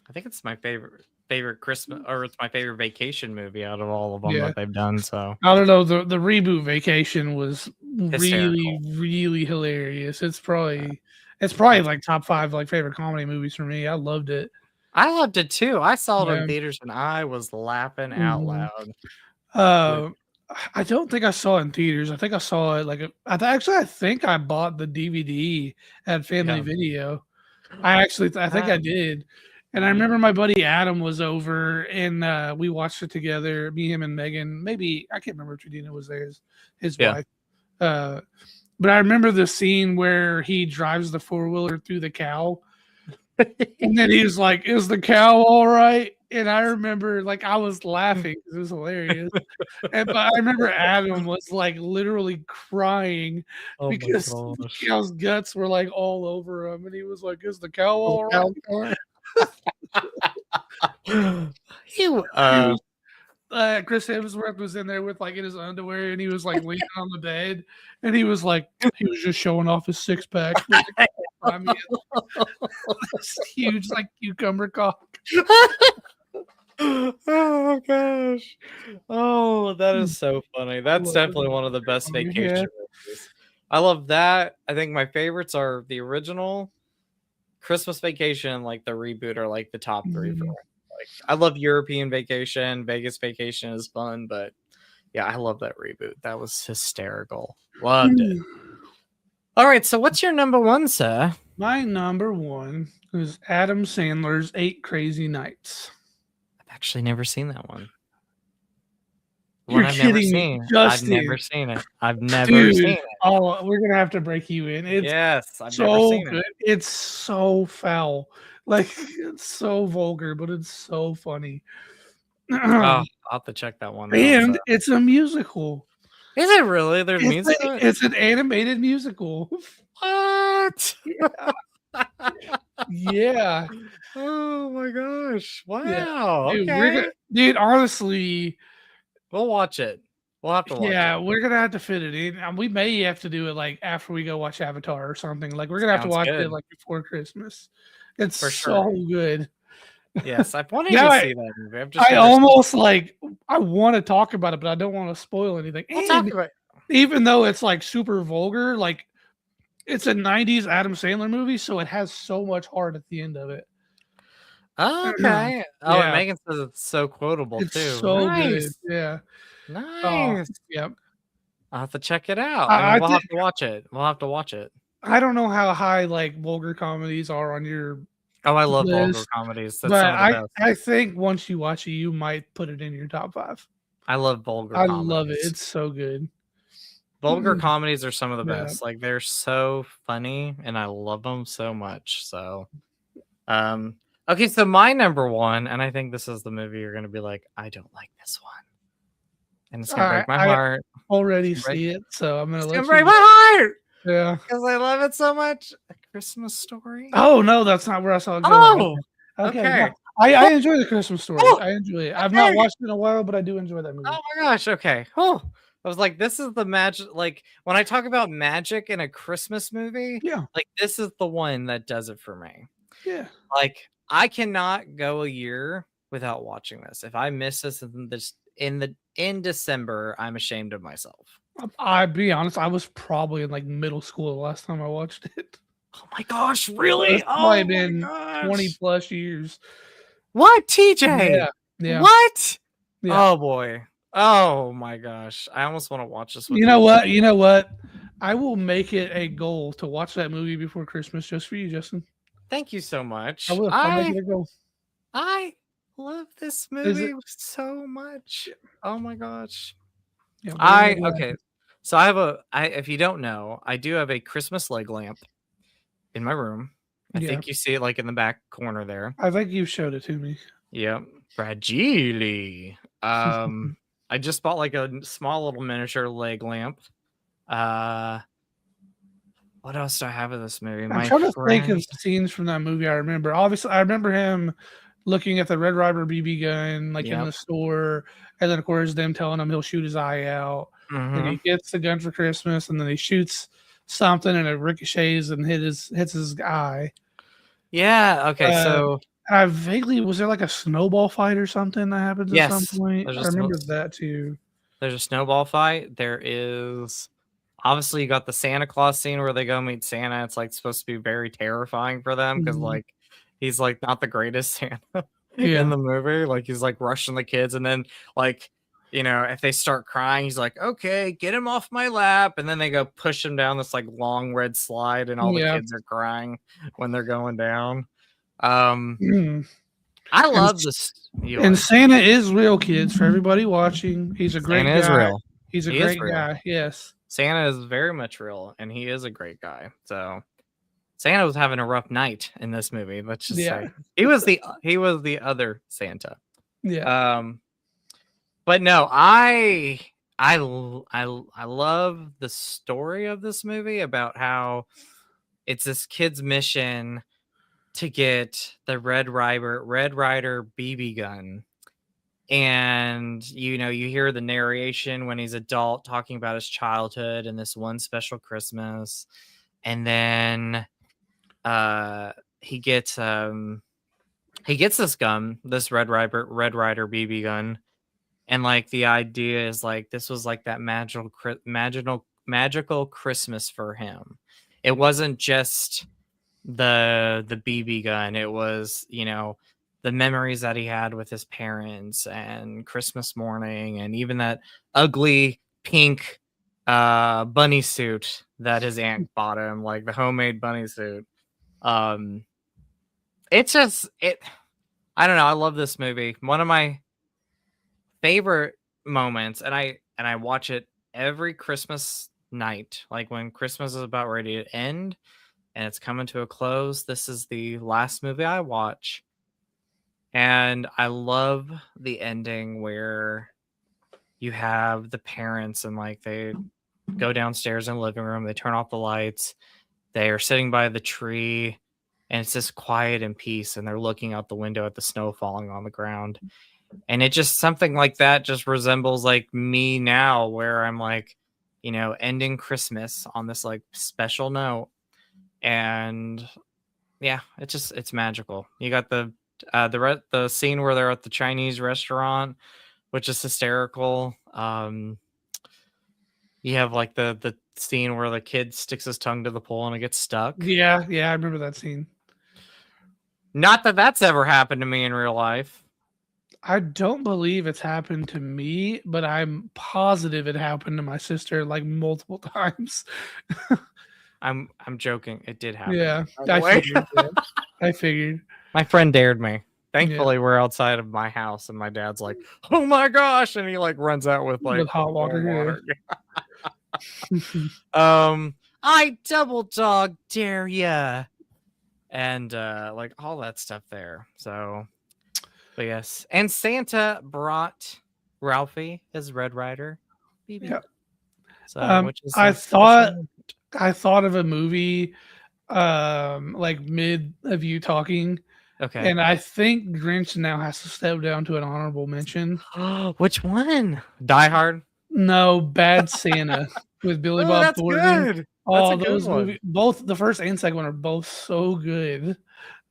I think it's my favorite Christmas, or it's my favorite vacation movie out of all of them that they've done. So I don't know. The reboot Vacation was hysterical. really hilarious. It's probably like top 5 like favorite comedy movies for me. I loved it. I loved it too. I saw it in theaters and I was laughing out loud. I don't think I saw it in theaters. I think I saw it I think I bought the DVD at Family Video. I think I did. And I remember my buddy Adam was over and we watched it together, me, him, and Megan. Maybe I can't remember if Jadina was there, his wife. But I remember the scene where he drives the 4-wheeler through the cow. And then he was like, "Is the cow all right?" And I remember like I was laughing because it was hilarious. But I remember Adam was like literally crying because the cow's guts were like all over him, and he was like, "Is the cow all right?" Chris Hemsworth was in there with like in his underwear, and he was like leaning on the bed, and he was just showing off his 6-pack. This huge like cucumber cock. Oh gosh. Oh, that is so funny. That's definitely one of the best vacation movies. I love that. I think my favorites are the original, Christmas Vacation, like the reboot are like the top 3 for me. I love European Vacation. Vegas Vacation is fun, but yeah, I love that reboot. That was hysterical. Loved it. All right, so what's your number one, sir? My number one is Adam Sandler's Eight Crazy Nights. I've actually never seen that one. You're I've never kidding me, seen. Justin. I've never seen it. I've never Dude, seen it. oh, we're gonna have to break you in. It's Yes, I've never so seen good. it. It's so foul. Like it's so vulgar, but it's so funny. Oh, I'll have to check that one out. And So. it's a musical. Is it really? There's It's, music. it's an animated musical. What? Yeah. Oh my gosh! Wow. Yeah. Dude, Okay. dude, honestly, We'll watch it. We'll have to watch it. we're gonna have to fit it in. We may have to do it like after we go watch Avatar or something. Like we're gonna have to Sounds watch good. it like before Christmas. It's For so sure. good. Yes, I've wanted Now to see that movie. I've just I never seen almost like I want to talk about it, but I don't want to spoil anything. it. We'll talk And about it. even though it's like super vulgar, like it's a 90s Adam Sandler movie, so it has so much heart at the end of it. Oh, okay. Oh, Yeah. and Megan says it's so quotable It's too. so Nice. good. Yeah. Nice. Yep. I'll have to check it out. I We'll think- have to watch it. We'll have to watch it. I don't know how high like vulgar comedies are on your Oh, I love vulgar list, comedies. That's but some of the best. I think once you watch it, you might put it in your top 5. I love vulgar I comedies. love it. It's so good. Vulgar comedies are some of the Yeah. best. Like they're so funny and I love them so much. So okay, so my number one, and I think this is the movie you're gonna be like, I don't like this one. And it's gonna break my heart. Already Right. see it, so I'm gonna It's let gonna you break go. my heart Yeah. because I love it so much. A Christmas Story. Oh no, that's not where I saw it going. Oh, Okay. okay. Yeah. I enjoy the Christmas story. Oh, I enjoy it. I've not okay. watched it in a while, but I do enjoy that movie. Oh my gosh. Okay. Oh, I was like, this is the magic. Like when I talk about magic in a Christmas movie, Yeah. like this is the one that does it for me. Yeah. Like I cannot go a year without watching this. If I miss this in December, I'm ashamed of myself. I'll be honest, I was probably in like middle school the last time I watched it. Oh my gosh, really? It's Oh probably my been gosh. 20 plus years. What, TJ? Yeah. Yeah. What? Yeah. Oh boy. Oh my gosh. I almost want to watch this with You know what? You know what? I will make it a goal to watch that movie before Christmas just for you, Justin. Thank you so much. I will. I'll make it a goal. I love this movie so much. Oh my gosh. Yeah, Okay. So I have if you don't know, I do have a Christmas leg lamp in my room. I think you see it like in the back corner there. I think you showed it to me. Yep. Fragile. I just bought like a small little miniature leg lamp. What else do I have in this movie? I'm trying to think of scenes from that movie I remember. Obviously, I remember him looking at the Red Ryder BB gun like in the store, and then of course them telling him he'll shoot his eye out. And he gets the gun for Christmas, and then he shoots something, and it ricochets and hits his eye. Yeah. Okay. So I vaguely was there like a snowball fight or something that happens at some point. I remember that too. There's a snowball fight. There is obviously you got the Santa Claus scene where they go meet Santa. It's like supposed to be very terrifying for them because like he's like not the greatest Santa in the movie. Like he's like rushing the kids, and then like, you know, if they start crying, he's like, okay, get him off my lap. And then they go push him down this like long red slide, and all the kids are crying when they're going down. I love this. And Santa is real, kids. For everybody watching, he's a great guy. Santa is real. He's a great guy. Yes. Santa is very much real, and he is a great guy. So Santa was having a rough night in this movie. Let's just say he was the other Santa. Yeah. But no, I love the story of this movie about how it's this kid's mission to get the Red Ryder BB gun. And you know, you hear the narration when he's adult talking about his childhood and this one special Christmas, and then he gets this gun, this Red Ryder BB gun, and like the idea is like this was like that magical Christmas for him. It wasn't just the BB gun. It was, you know, the memories that he had with his parents and Christmas morning, and even that ugly pink bunny suit that his aunt bought him, like the homemade bunny suit. Um, it's just it. I don't know. I love this movie. One of my favorite moments, and I watch it every Christmas night, like when Christmas is about ready to end and it's coming to a close. This is the last movie I watch, and I love the ending where you have the parents and like they go downstairs in the living room, they turn off the lights, they are sitting by the tree, and it's just quiet and peace, and they're looking out the window at the snow falling on the ground. And it just something like that just resembles like me now, where I'm like, ending Christmas on this like special note. And yeah, it's magical. You got the scene where they're at the Chinese restaurant, which is hysterical. You have like the scene where the kid sticks his tongue to the pole and it gets stuck. Yeah, I remember that scene. Not that that's ever happened to me in real life. I don't believe it's happened to me, but I'm positive it happened to my sister like multiple times. I'm joking. It did happen. Yeah, I figured. My friend dared me. Thankfully, we're outside of my house, and my dad's like, "Oh my gosh!" and he like runs out with like hot water. I double dog dare ya, and like all that stuff there. So, but yes, and Santa brought Ralphie as Red Rider. Yeah. So, which is I thought of a movie, like mid of you talking. Okay. And I think Grinch now has to step down to an honorable mention. Which one? Die Hard? No, Bad Santa with Billy Bob Thornton. Good. Oh, those movies, both the first and second one are both so good.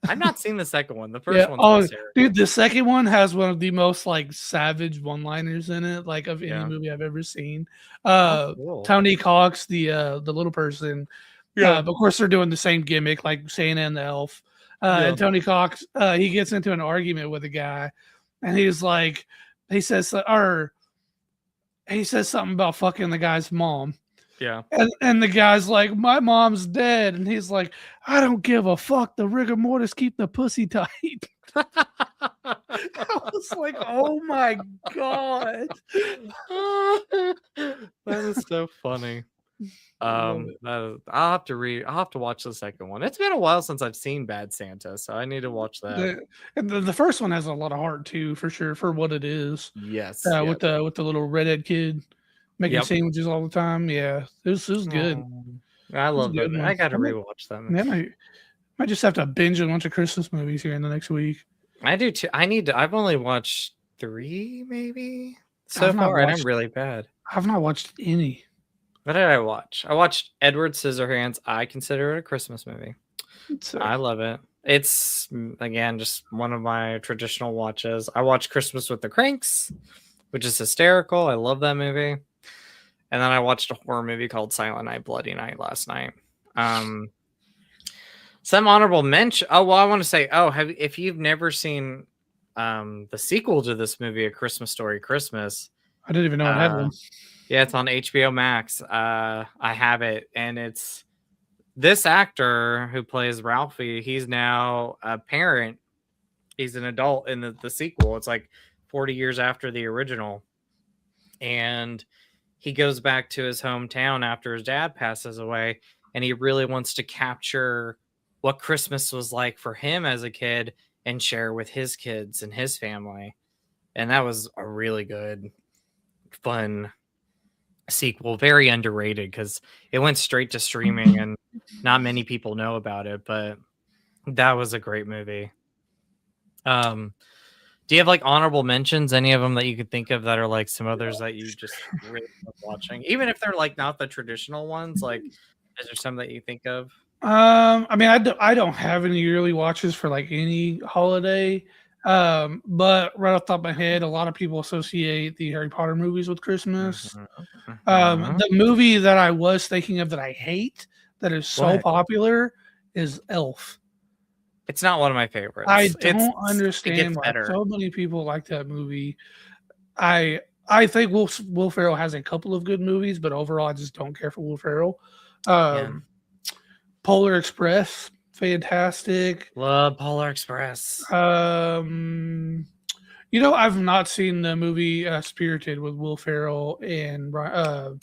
I've not seen the second one. The first one. Dude, the second one has one of the most like savage one-liners in it, like of any movie I've ever seen. Cool. Tony Cox, the little person. Yeah, but of course they're doing the same gimmick, like Santa and the elf. And Tony Cox, he gets into an argument with a guy, and he's like, he says something about fucking the guy's mom. Yeah. And the guy's like, my mom's dead. And he's like, I don't give a fuck. The rigor mortis keep the pussy tight. I was like, oh my God. That is so funny. I'll have to watch the second one. It's been a while since I've seen Bad Santa, so I need to watch that. The first one has a lot of heart too, for sure, for what it is. Yes. With the little redhead kid making sandwiches all the time. Yeah, this is good. I love it. I got to rewatch them. Yeah, might just have to binge a bunch of Christmas movies here in the next week. I do too. I've only watched 3 maybe so far, and I'm really bad. I've not watched any. What did I watch? I watched Edward Scissorhands. I consider it a Christmas movie. I love it. It's, again, just one of my traditional watches. I watched Christmas with the Cranks, which is hysterical. I love that movie. And then I watched a horror movie called Silent Night, Bloody Night last night. Some honorable mention. Oh, well, I want to say, if you've never seen the sequel to this movie, A Christmas Story Christmas. I didn't even know it had one. Yeah, it's on HBO Max. I have it, and it's this actor who plays Ralphie. He's now a parent. He's an adult in the sequel. It's like 40 years after the original. And he goes back to his hometown after his dad passes away, and he really wants to capture what Christmas was like for him as a kid and share with his kids and his family. And that was a really good, fun sequel, very underrated because it went straight to streaming and not many people know about it, but that was a great movie. Do you have like honorable mentions, any of them that you could think of that are like some others that you just really love watching, even if they're like not the traditional ones? Like, is there some that you think of? I mean, I don't have any yearly watches for like any holiday. But right off the top of my head, a lot of people associate the Harry Potter movies with Christmas. The movie that I was thinking of that I hate, that is so popular, is Elf. It's not one of my favorites. I It don't gets understand why better. so many people like that movie. I think Will Ferrell has a couple of good movies, but overall, I just don't care for Will Ferrell. Yeah. Polar Express, fantastic. Love Polar Express. You know, I've not seen the movie Spirited with Will Ferrell and oh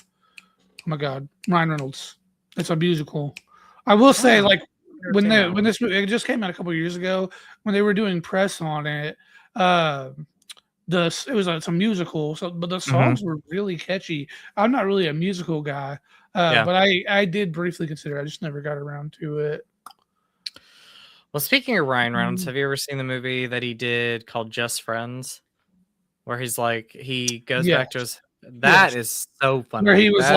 my God, Ryan Reynolds. It's a musical. I will say, like when this movie, it just came out a couple years ago, when they were doing press on it, it's a musical, but the songs were really catchy. I'm not really a musical guy, but I did briefly consider. I just never got around to it. Well, speaking of Ryan Reynolds, have you ever seen the movie that he did called Just Friends, where he's like he goes back to his? That is so funny. Where he was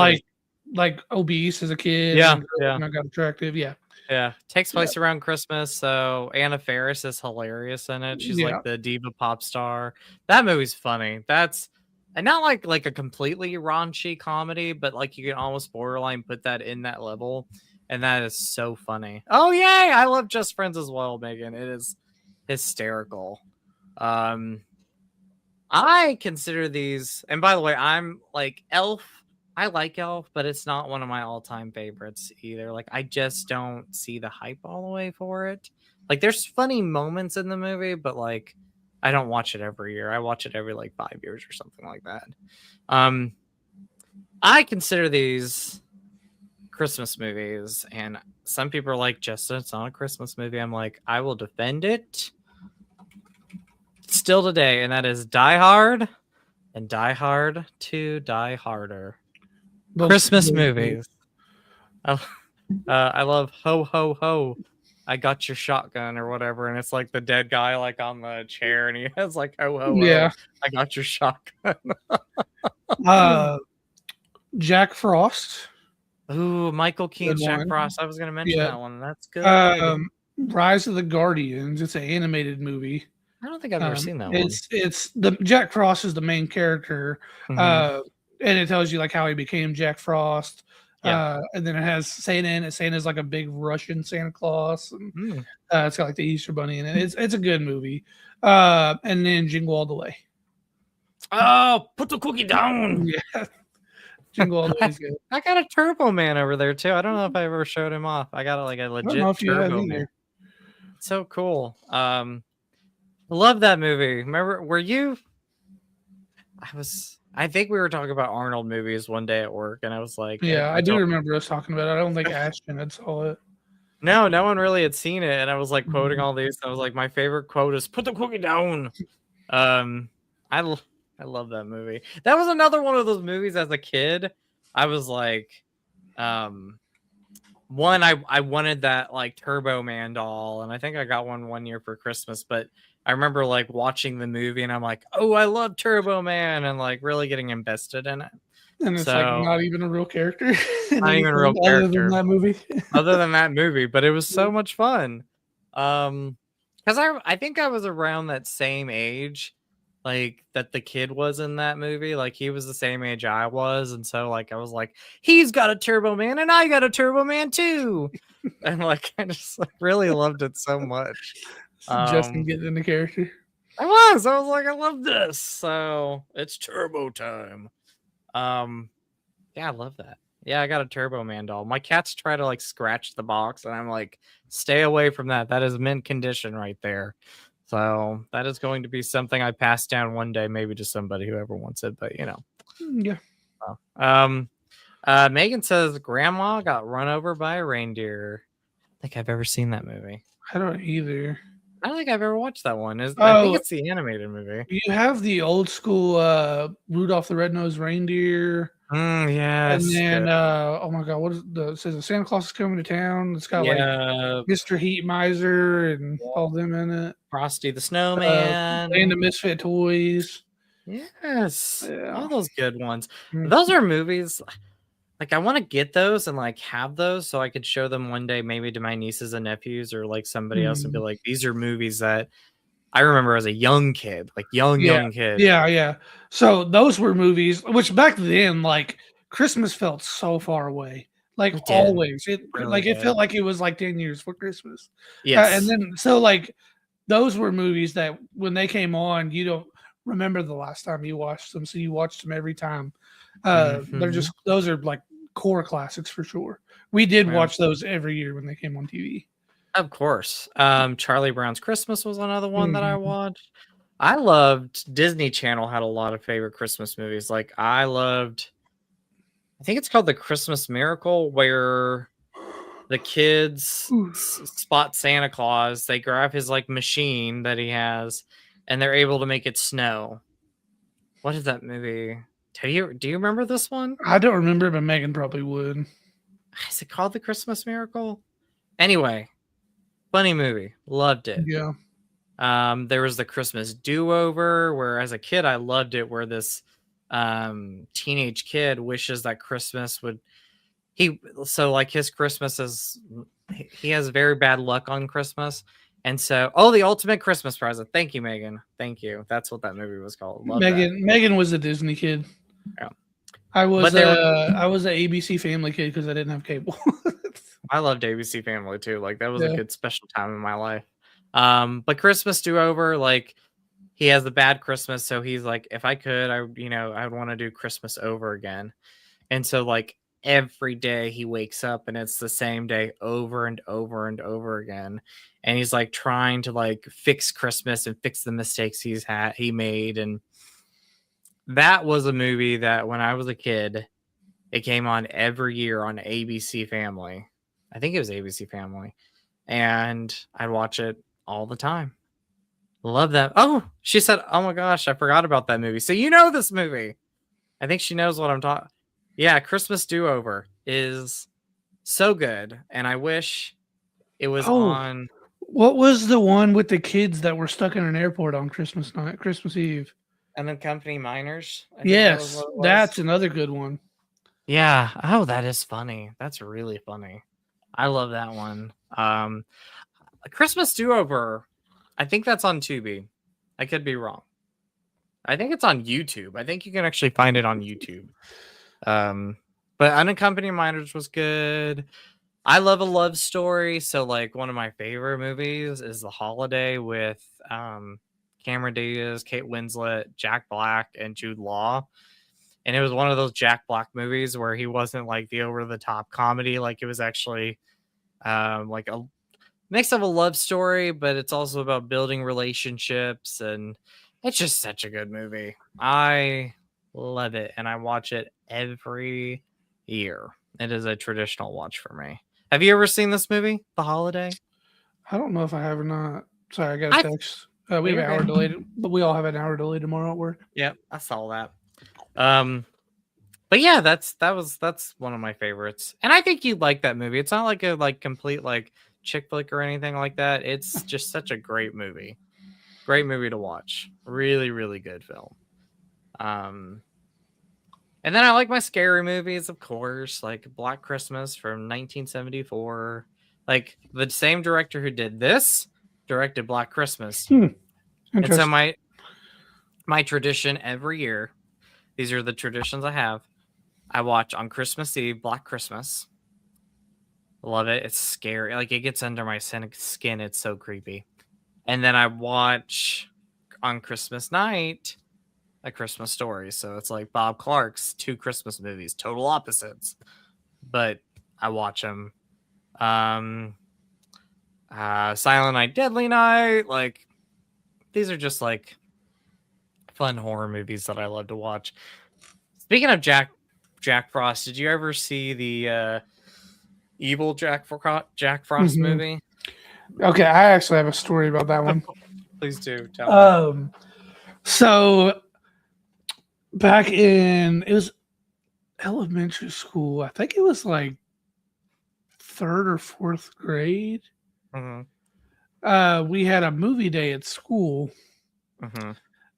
like obese as a kid. Yeah, and got attractive. Yeah. Yeah, takes place around Christmas. So Anna Faris is hilarious in it. She's like the diva pop star. That movie's funny. That's and not like a completely raunchy comedy, but like you can almost borderline put that in that level. And that is so funny. Oh yay! I love Just Friends as well, Megan. It is hysterical. I consider these, and by the way, I'm like Elf. I like Elf, but it's not one of my all-time favorites either. Like, I just don't see the hype all the way for it. Like, there's funny moments in the movie, but like, I don't watch it every year. I watch it every like 5 years or something like that. I consider these Christmas movies, and some people are like, Justin, it's not a Christmas movie. I'm like, I will defend it still today, and that is Die Hard and Die Hard 2 Die Harder. Christmas movies. I love Ho Ho Ho, I got your shotgun or whatever, and it's like the dead guy like on the chair, and he has like Ho Ho Ho, I got your shotgun. Jack Frost. Ooh, Michael Keaton's Jack Frost. I was going to mention that one. That's good. Rise of the Guardians. It's an animated movie. I don't think I've ever seen that one. It's the Jack Frost is the main character, and it tells you like how he became Jack Frost. And then it has Santa in it. Santa's like a big Russian Santa Claus. And, it's got like the Easter Bunny in it. It's a good movie. And then Jingle All the Way. Oh, put the cookie down. Yeah. Jingle All the Way is good. I got a Turbo Man over there too. I don't know if I ever showed him off. I got like a legit Turbo Man. So cool. I love that movie. Remember, were you? I think we were talking about Arnold movies one day at work, and I was like, yeah, I do remember us talking about it. I don't think Ashton had saw it. No one really had seen it, and I was like quoting all these. I was like, my favorite quote is "Put the cookie down." I love that movie. That was another one of those movies as a kid. I was like, one, I wanted that like Turbo Man doll, and I think I got one year for Christmas, but I remember like watching the movie and I'm like, oh, I love Turbo Man, and like really getting invested in it. And it's like not even a real character. Not even a real character. Other than that movie. Other than that movie, but it was so much fun. Because I think I was around that same age, like that the kid was in that movie. Like he was the same age I was, and so like I was like, he's got a Turbo Man and I got a Turbo Man too. And like I just like, really loved it so much. Justin getting into character. I was like, I love this. So it's Turbo time. Yeah, I love that. Yeah, I got a Turbo Man doll. My cats try to like scratch the box, and I'm like, stay away from that. That is mint condition right there. So that is going to be something I pass down one day, maybe to somebody who ever wants it. But you know, yeah. Megan says grandma got run over by a reindeer. I don't think I've ever seen that movie. I don't either. I don't think I've ever watched that one. I think it's the animated movie. You have the old school Rudolph the Red-Nosed Reindeer. Yes. And then oh my god, what is it says Santa Claus is coming to town. It's got like Mr. Heat Miser and all them in it. Frosty the Snowman. And the Misfit Toys. Yes. All those good ones. Those are movies. Like I want to get those and like have those so I could show them one day, maybe to my nieces and nephews or like somebody else, and be like, these are movies that I remember as a young kid, like young kid. Yeah. So those were movies which back then, like Christmas felt so far away. like It did. always. It Really it did. felt like it was like 10 years for Christmas. Yes. And then so like those were movies that when they came on, you don't remember the last time you watched them, so you watched them every time. They're Mhm. just those are like core classics for sure. We did Yeah. watch those every year when they came on TV. Of course. Charlie Brown's Christmas was another one that I Mhm. watched. I loved Disney Channel had a lot of favorite Christmas movies. Like I think it's called The Christmas Miracle, where the kids spot Santa Claus. They grab his like machine that he has, and they're able to make it snow. What is that movie? Do you remember this one? I don't remember, but Megan probably would. Is it called The Christmas Miracle? Anyway, funny movie. Loved it. Yeah. There was the Christmas Do-Over, where as a kid I loved it, where this teenage kid wishes that Christmas would his Christmas is he has very bad luck on Christmas. And so the ultimate Christmas present. Thank you, Megan. Thank you. That's what that movie was called. Love that. Megan was a Disney kid. Yeah. I was I was an ABC Family kid because I didn't have cable. I loved ABC Family too. Like that was a good special time in my life. But Christmas Do-Over, like he has the bad Christmas, so he's like, if I could, I'd want to do Christmas over again. And so like every day he wakes up and it's the same day over and over and over again. And he's like trying to like fix Christmas and fix the mistakes he made. And that was a movie that when I was a kid, it came on every year on ABC Family. I think it was ABC Family. And I'd watch it all the time. Love that. Oh, she said, oh my gosh, I forgot about that movie. So you know this movie. I think she knows what I'm talking. Yeah, Christmas Do-Over is so good. And I wish it was on. What was the one with the kids that were stuck in an airport on Christmas night, Christmas Eve? Unaccompanied Minors. Yes, that's another good one. Yeah. Oh, that is funny. That's really funny. I love that one. Christmas Do-Over. I think that's on Tubi. I could be wrong. I think it's on YouTube. I think you can actually find it on YouTube. But Unaccompanied Minors was good. I love a love story. So like one of my favorite movies is The Holiday with Cameron Diaz, Kate Winslet, Jack Black, and Jude Law. And it was one of those Jack Black movies where he wasn't like the over-the-top comedy. Like it was actually like a mix of a love story, but it's also about building relationships. And it's just such a good movie. I love it. And I watch it every year. It is a traditional watch for me. Have you ever seen this movie, The Holiday? I don't know if I have or not. Sorry, I got a text. We have an hour delayed, but we all have an hour delay tomorrow at work. Yep, I saw that. But yeah, that's one of my favorites, and I think you'd like that movie. It's not like a complete like chick flick or anything like that. It's just such a great movie to watch. Really, really good film. And then I like my scary movies, of course, like Black Christmas from 1974. Like the same director who did this directed Black Christmas. And so my tradition every year, these are the traditions I have. I watch on Christmas Eve, Black Christmas. Love it. It's scary. Like it gets under my skin. It's so creepy. And then I watch on Christmas night A Christmas Story. So it's like Bob Clark's two Christmas movies, total opposites. But I watch them. Silent Night, Deadly Night. Like these are just like fun horror movies that I love to watch. Speaking of Jack Frost, did you ever see the evil Jack Frost movie? Okay, I actually have a story about that one. Please do tell me. So back in it was elementary school, I think it was like 3rd or 4th grade. We had a movie day at school.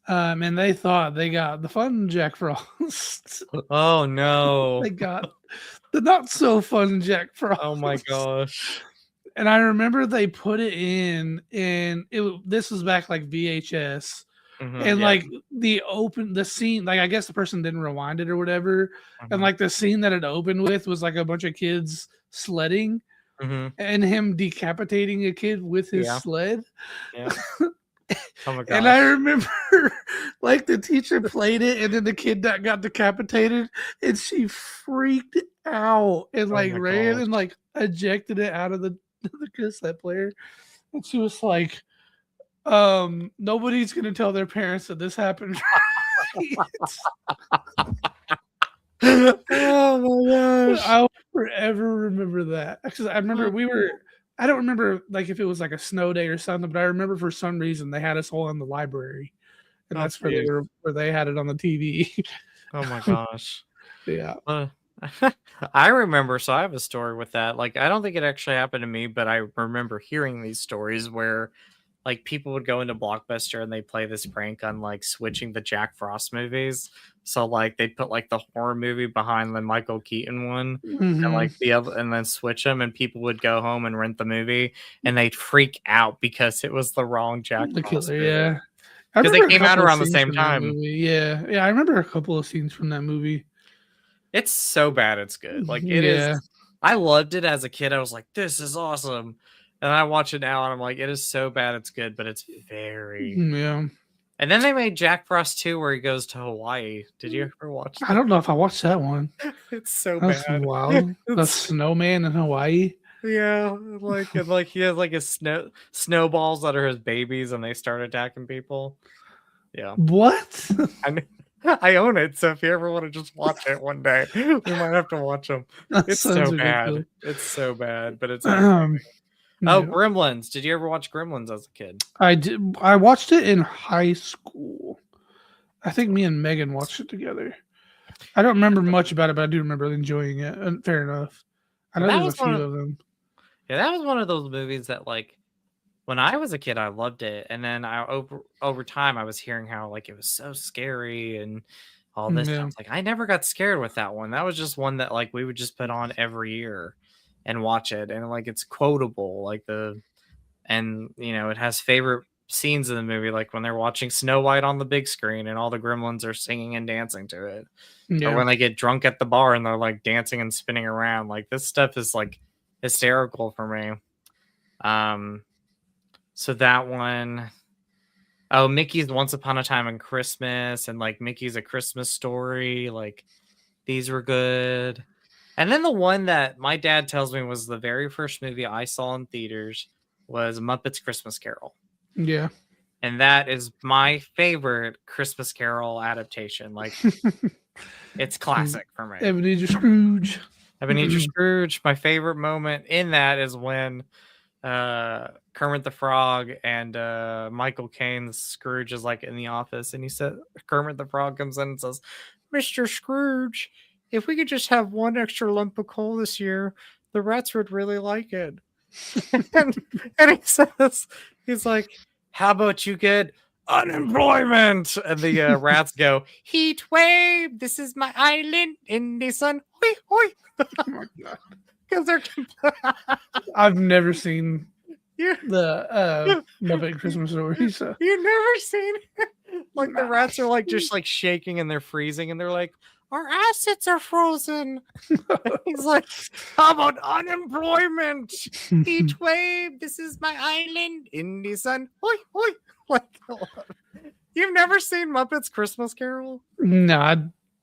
And they thought they got the fun Jack Frost. Oh no. They got the not so fun Jack Frost. Oh my gosh. And I remember they put it in, and this was back like VHS, And yeah. like the scene, like I guess the person didn't rewind it or whatever. And like the scene that it opened with was like a bunch of kids sledding and him decapitating a kid with his Yeah. sled. Yeah. Oh my And I gosh. remember like the teacher played it and then the kid that got decapitated and she freaked out and Oh like my ran gosh. and like ejected it out of the cassette player. And she was like, nobody's gonna tell their parents that this happened. Oh my gosh. I'll forever remember that. Because I remember I don't remember like if it was like a snow day or something, but I remember for some reason they had us all in the library. And Oh, that's where geez. where they had it on the TV. Oh my gosh. Yeah. I remember, so I have a story with that. Like, I don't think it actually happened to me, but I remember hearing these stories where like people would go into Blockbuster and they play this prank on like switching the Jack Frost movies. So like they'd put like the horror movie behind the Michael Keaton one and like the other, and then switch them, and people would go home and rent the movie and they'd freak out because it was the wrong Jack The Frost killer, movie. yeah. Because they came out around the same time. Movie. Yeah. Yeah, I remember a couple of scenes from that movie. It's so bad it's good. Like it is. I loved it as a kid. I was like, this is awesome. And I watch it now and I'm like, it is so bad it's good, but it's very. Yeah. And then they made Jack Frost 2 where he goes to Hawaii. Did you ever watch that? I don't know if I watched that one. It's so That's bad. wild. The snowman in Hawaii. Yeah, like and like he has like his snowballs that are his babies and they start attacking people. Yeah. What? I own it, so if you ever want to just watch it one day, we might have to watch them. It's so bad. It's so bad, but it's No. Gremlins. Did you ever watch Gremlins as a kid? I did. I watched it in high school. I think me and Megan watched it together. I don't remember much about it, but I do remember enjoying it. And fair enough. I know there's a few of them. Yeah, that was one of those movies that like when I was a kid, I loved it, and then over time, I was hearing how like it was so scary and all this. I was like, I never got scared with that one. That was just one that like we would just put on every year and watch it, and like it's quotable, like and you know it has favorite scenes in the movie, like when they're watching Snow White on the big screen and all the gremlins are singing and dancing to it, or when they get drunk at the bar and they're like dancing and spinning around. Like this stuff is like hysterical for me. So that one, Mickey's Once Upon a Time in Christmas and like Mickey's A Christmas Story, like these were good. And then the one that my dad tells me was the very first movie I saw in theaters was Muppets Christmas Carol. Yeah. And that is my favorite Christmas Carol adaptation. Like it's classic for me. Ebenezer Scrooge. Ebenezer Scrooge. My favorite moment in that is when Kermit the Frog and Michael Caine's Scrooge is like in the office, and he said Kermit the Frog comes in and says, "Mr. Scrooge, if we could just have one extra lump of coal this year, the rats would really like it." and he says, he's like, "How about you get unemployment?" And the rats go, "Heat wave, this is my island in the sun." Hoi, hoi. Oh my god. Because they're I've never seen the Muppet Christmas Story. So. You've never seen it? Like the rats are like just like shaking and they're freezing and they're like, "Our assets are frozen." He's like, "How about unemployment? Heat wave, this is my island in the sun." Hoi, hoi. Like, you've never seen Muppets Christmas Carol? No, I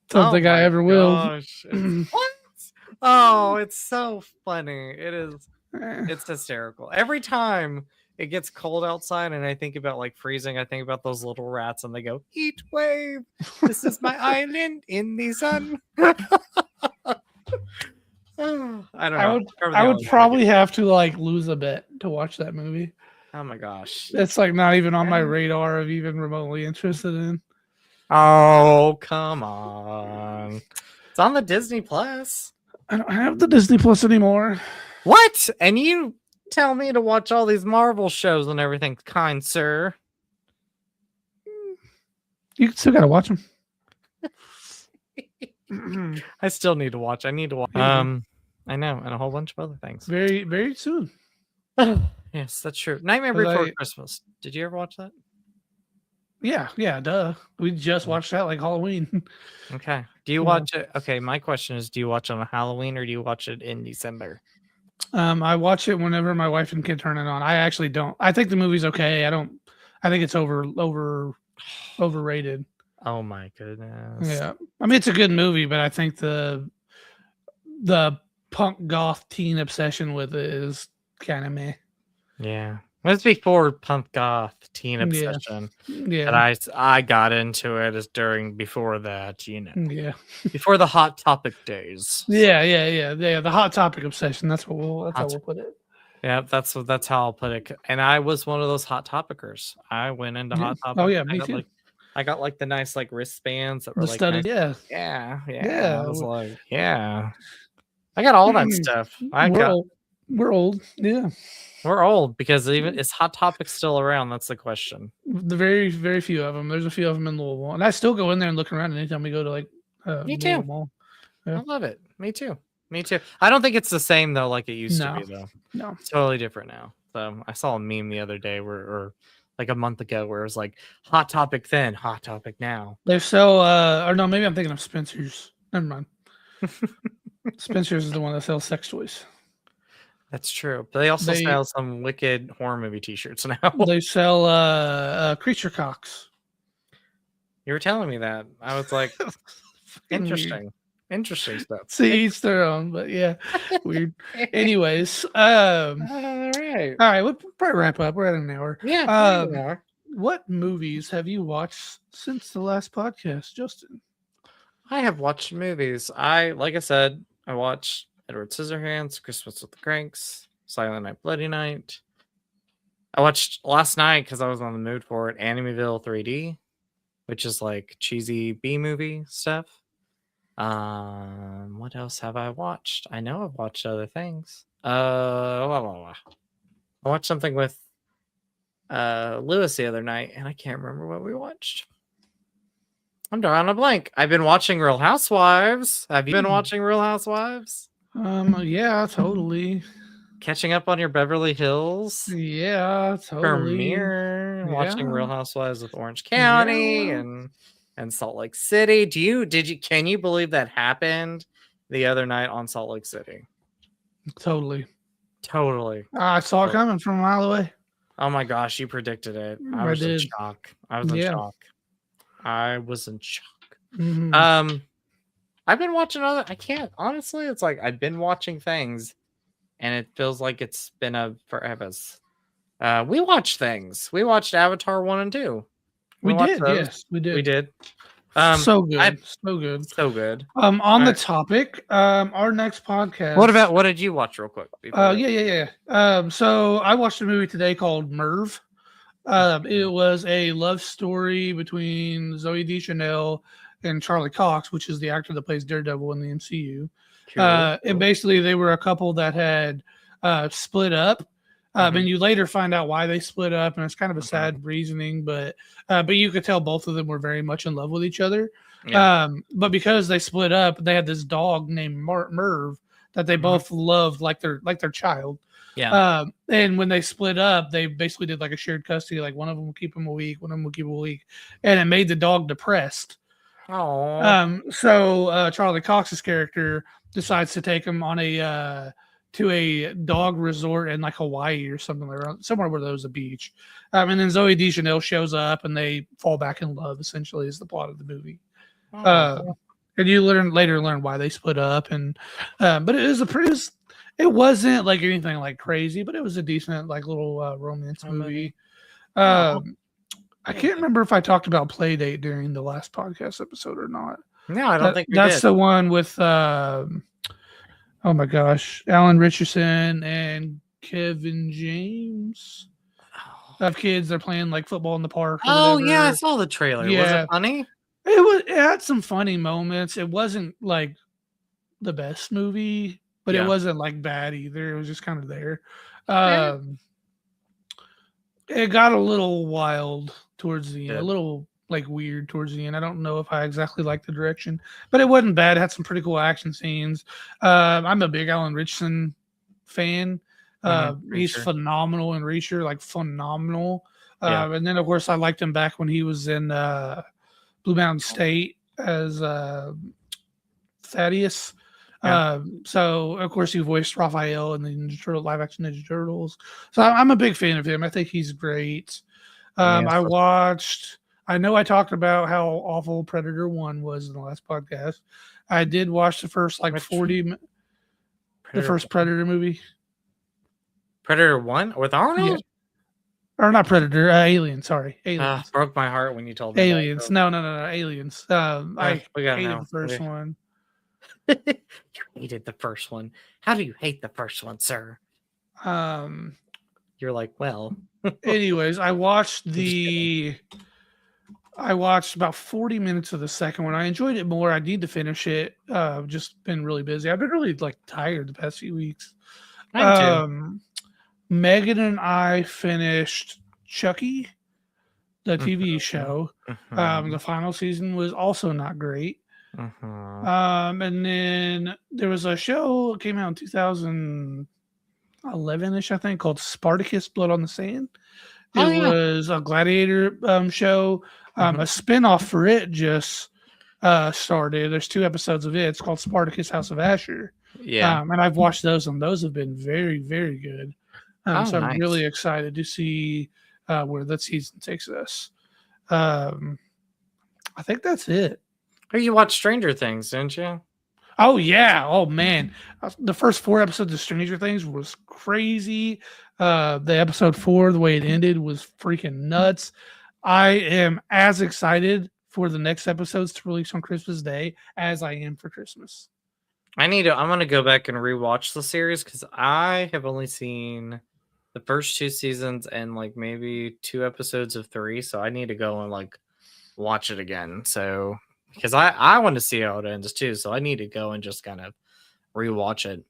don't think I ever will. What? Oh, it's so funny. It is. It's hysterical. Every time it gets cold outside and I think about like freezing, I think about those little rats and they go, "Heat wave, this is my island in the sun." I don't know. I would probably have to like lose a bet to watch that movie. Oh my gosh. It's like not even on my radar of even remotely interested in. Oh, come on. It's on the Disney Plus. I don't have the Disney Plus anymore. What? And you tell me to watch all these Marvel shows and everything, kind sir. You still gotta watch them. I still need to watch. I need to watch. I know, and a whole bunch of other things. Very, very soon. Yes, that's true. Nightmare Before Christmas. Did you ever watch that? Yeah, duh. We just watched that like Halloween. Okay. Do you Yeah. watch it? Okay, my question is, do you watch it on Halloween or do you watch it in December? I watch it whenever my wife and kid turn it on. I actually don't. I think the movie's okay. I think it's overrated. Oh my goodness. Yeah. I mean, it's a good movie, but I think the punk goth teen obsession with it is kind of meh. Yeah. It was before punk goth teen Yeah. obsession that Yeah. I got into it as before that, Yeah. before the Hot Topic days. Yeah. The hot topic obsession. That's how we'll put it. Yeah, that's how I'll put it. And I was one of those Hot Topicers. I went into Yeah. Hot Topic. Oh yeah, me too. I got like the nice like wristbands that were The like studded, nice. yeah. Yeah. I was like, yeah. I got all that stuff. We're old. Yeah. We're old because even is Hot Topic still around? That's the question. The very, very few of them. There's a few of them in Louisville, and I still go in there and look around anytime we go to like Me Louisville too. Mall. I love it. Me too. I don't think it's the same though, like it used to No. be though. No. It's totally different now. So I saw a meme the other day or like a month ago where it was like Hot Topic then, Hot Topic now. They sell or no, maybe I'm thinking of Spencer's. Never mind. Spencer's is the one that sells sex toys. That's true. But they also sell some wicked horror movie t-shirts now. They sell creature cocks. You were telling me that. I was like, interesting. Weird. Interesting stuff. See, each their own, but yeah, weird. Anyways, all right. We'll probably wrap up. We're at an hour. Yeah. What movies have you watched since the last podcast, Justin? I have watched movies. Like I said, I watched Edward Scissorhands, Christmas with the Cranks, Silent Night, Bloody Night. I watched last night because I was on the mood for it, Amityville 3D, which is like cheesy B movie stuff. What else have I watched? I know I've watched other things. I watched something with Lewis the other night, and I can't remember what we watched. I'm drawing a blank. I've been watching Real Housewives. Have you been watching Real Housewives? Yeah, totally. Catching up on your Beverly Hills? Yeah, totally. Premiere. Yeah. Watching Real Housewives with Orange County and Salt Lake City. Can you believe that happened the other night on Salt Lake City? Totally. I saw it coming from a mile away. Oh my gosh, you predicted it. I was in shock. I was in shock. Mm-hmm. I've been watching honestly, it's like I've been watching things and it feels like it's been a forever. We watched things. We watched Avatar 1 and 2. We did. Yes, we did. We did. So good. So good. On the topic, our next podcast. What did you watch real quick? Yeah. So I watched a movie today called Merv. It was a love story between Zooey Deschanel and Charlie Cox, which is the actor that plays Daredevil in the MCU. And basically they were a couple that had split up. And you later find out why they split up, and it's kind of a sad reasoning, but you could tell both of them were very much in love with each other. Yeah. But because they split up, they had this dog named Merv that they both loved like their child. Yeah. And when they split up, they basically did like a shared custody. Like one of them would keep him a week, one of them would keep him a week, and it made the dog depressed. Oh. So Charlie Cox's character decides to take him on to a dog resort in like Hawaii or something like that, somewhere where there was a beach. And then Zooey Deschanel shows up and they fall back in love, essentially, is the plot of the movie. And you later learn why they split up. And but it wasn't like anything like crazy, but it was a decent like little romance movie. I can't remember if I talked about Playdate during the last podcast episode or not. No, I don't think that's did. The one with oh my gosh, Alan Richardson and Kevin James have kids. They're playing like football in the park. Oh yeah, I saw the trailer. Yeah. Was it funny? It had some funny moments. It wasn't like the best movie, but it wasn't like bad either. It was just kind of there. It got a little wild towards the end, a little like weird towards the end. I don't know if I exactly liked the direction, but it wasn't bad. It had some pretty cool action scenes. I'm a big Alan Richardson fan. He's phenomenal in Reacher, like phenomenal. Yeah. And then of course I liked him back when he was in Blue Mountain State as Thaddeus. Yeah. So of course he voiced Raphael in the Ninja Turtle live action Ninja Turtles. So I'm a big fan of him. I think he's great. Yes. I watched. I know I talked about how awful Predator 1 was in the last podcast. I did watch the first like Which 40, the Predator first Predator movie. Predator 1 with Arnold? Yeah. Or not Predator, Alien. Sorry, Aliens. Broke my heart when you told me Aliens. that. No, Aliens. I We got hated now. the first one. You hated the first one. How do you hate the first one, sir? You're like, well. Anyways, I watched about 40 minutes of the second one. I enjoyed it more. I need to finish it. Just been really busy. I've been really like tired the past few weeks. Megan and I finished Chucky, the TV show. The final season was also not great. And then there was a show that came out in 2011-ish, I think, called Spartacus: Blood on the Sand. It was a gladiator show. A spinoff for it just started. There's 2 episodes of it. It's called Spartacus: House of Asher. Yeah. And I've watched those, and those have been very, very good. So I'm nice. really excited to see where that season takes us. I think that's it. Oh, you watched Stranger Things, didn't you? Oh yeah. Oh man. The first 4 episodes of Stranger Things was crazy. The episode 4, the way it ended, was freaking nuts. I am as excited for the next episodes to release on Christmas Day as I am for Christmas. I'm gonna go back and rewatch the series because I have only seen the first 2 seasons and like maybe 2 episodes of 3. So I need to go and like watch it again. So because I want to see how it ends too. So I need to go and just kind of rewatch it.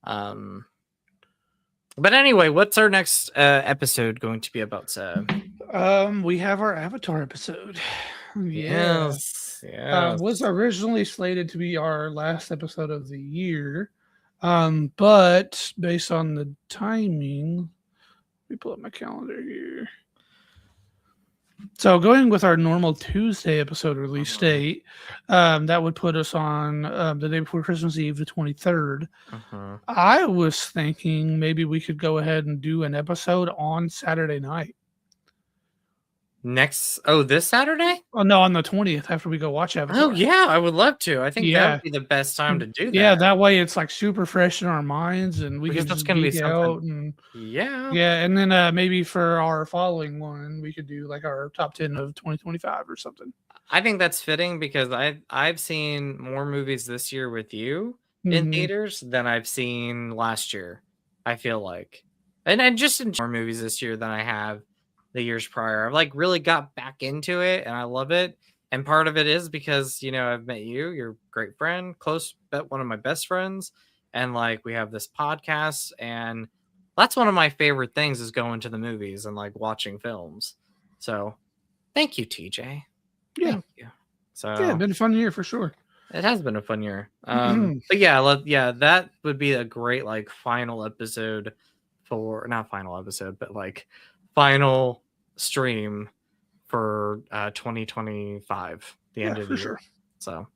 But anyway, what's our next episode going to be about, Seb? We have our Avatar episode. Yes. Was originally slated to be our last episode of the year. But based on the timing, let me pull up my calendar here. So going with our normal Tuesday episode release date, that would put us on the day before Christmas Eve, the 23rd. I was thinking maybe we could go ahead and do an episode on Saturday night. This Saturday? Oh no, on the 20th after we go watch Avatar. Oh yeah, I would love to. I think that would be the best time to do that. Yeah, that way it's like super fresh in our minds, and we can just geek out. And and then maybe for our following one, we could do like our top 10 of 2025 or something. I think that's fitting because I've seen more movies this year with you in theaters than I've seen last year. I feel like, and I just enjoy more movies this year than I have the years prior. I've like really got back into it and I love it. And part of it is because, I've met you, you're a great friend, one of my best friends. And like, we have this podcast and that's one of my favorite things is going to the movies and like watching films. So thank you, TJ. Yeah. Thank you. So yeah, it's been a fun year for sure. It has been a fun year. But yeah, that would be a great like final episode not final episode, but like final stream for 2025, the end of the year. Sure. So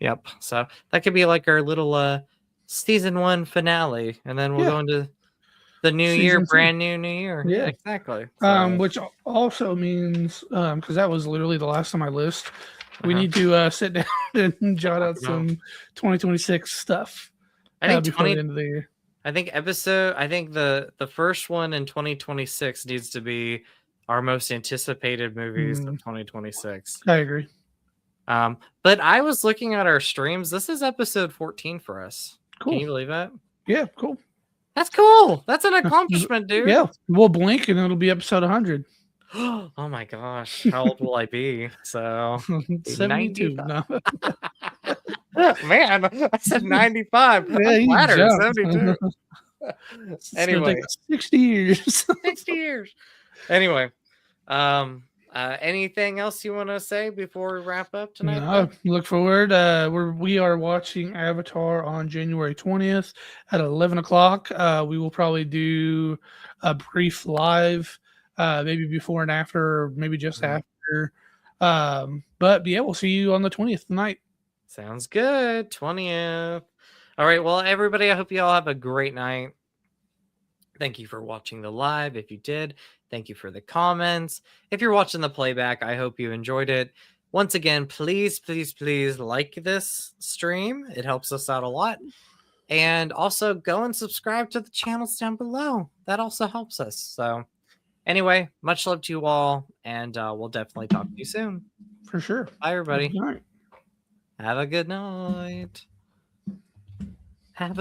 yep, so that could be like our little season 1 finale, and then we'll go into the new year, brand new year. Yeah, exactly. So, which also means because that was literally the last on my list, we need to sit down and jot out some 2026 stuff. I think before the end of the year. I think the first one in 2026 needs to be our most anticipated movies of 2026. I agree. But I was looking at our streams. This is episode 14 for us. Cool. Can you believe that? Yeah, cool. That's cool. That's an accomplishment, dude. Yeah, we'll blink and it'll be episode 100. Oh my gosh, how old will I be? So 72. No. Man, I said 95. Yeah, 72. Anyway, take 60 years. 60 years. Anyway, anything else you want to say before we wrap up tonight? No, look forward. We are watching Avatar on January 20th at 11 o'clock. We will probably do a brief live maybe before and after, or maybe just after. But yeah, we'll see you on the 20th tonight. Sounds good. 20th. All right. Well, everybody, I hope you all have a great night. Thank you for watching the live. If you did, thank you for the comments. If you're watching the playback, I hope you enjoyed it. Once again, please, please, please like this stream. It helps us out a lot. And also go and subscribe to the channels down below. That also helps us. So anyway, much love to you all. And we'll definitely talk to you soon. For sure. Bye, everybody. Good night. Have a good night. Have a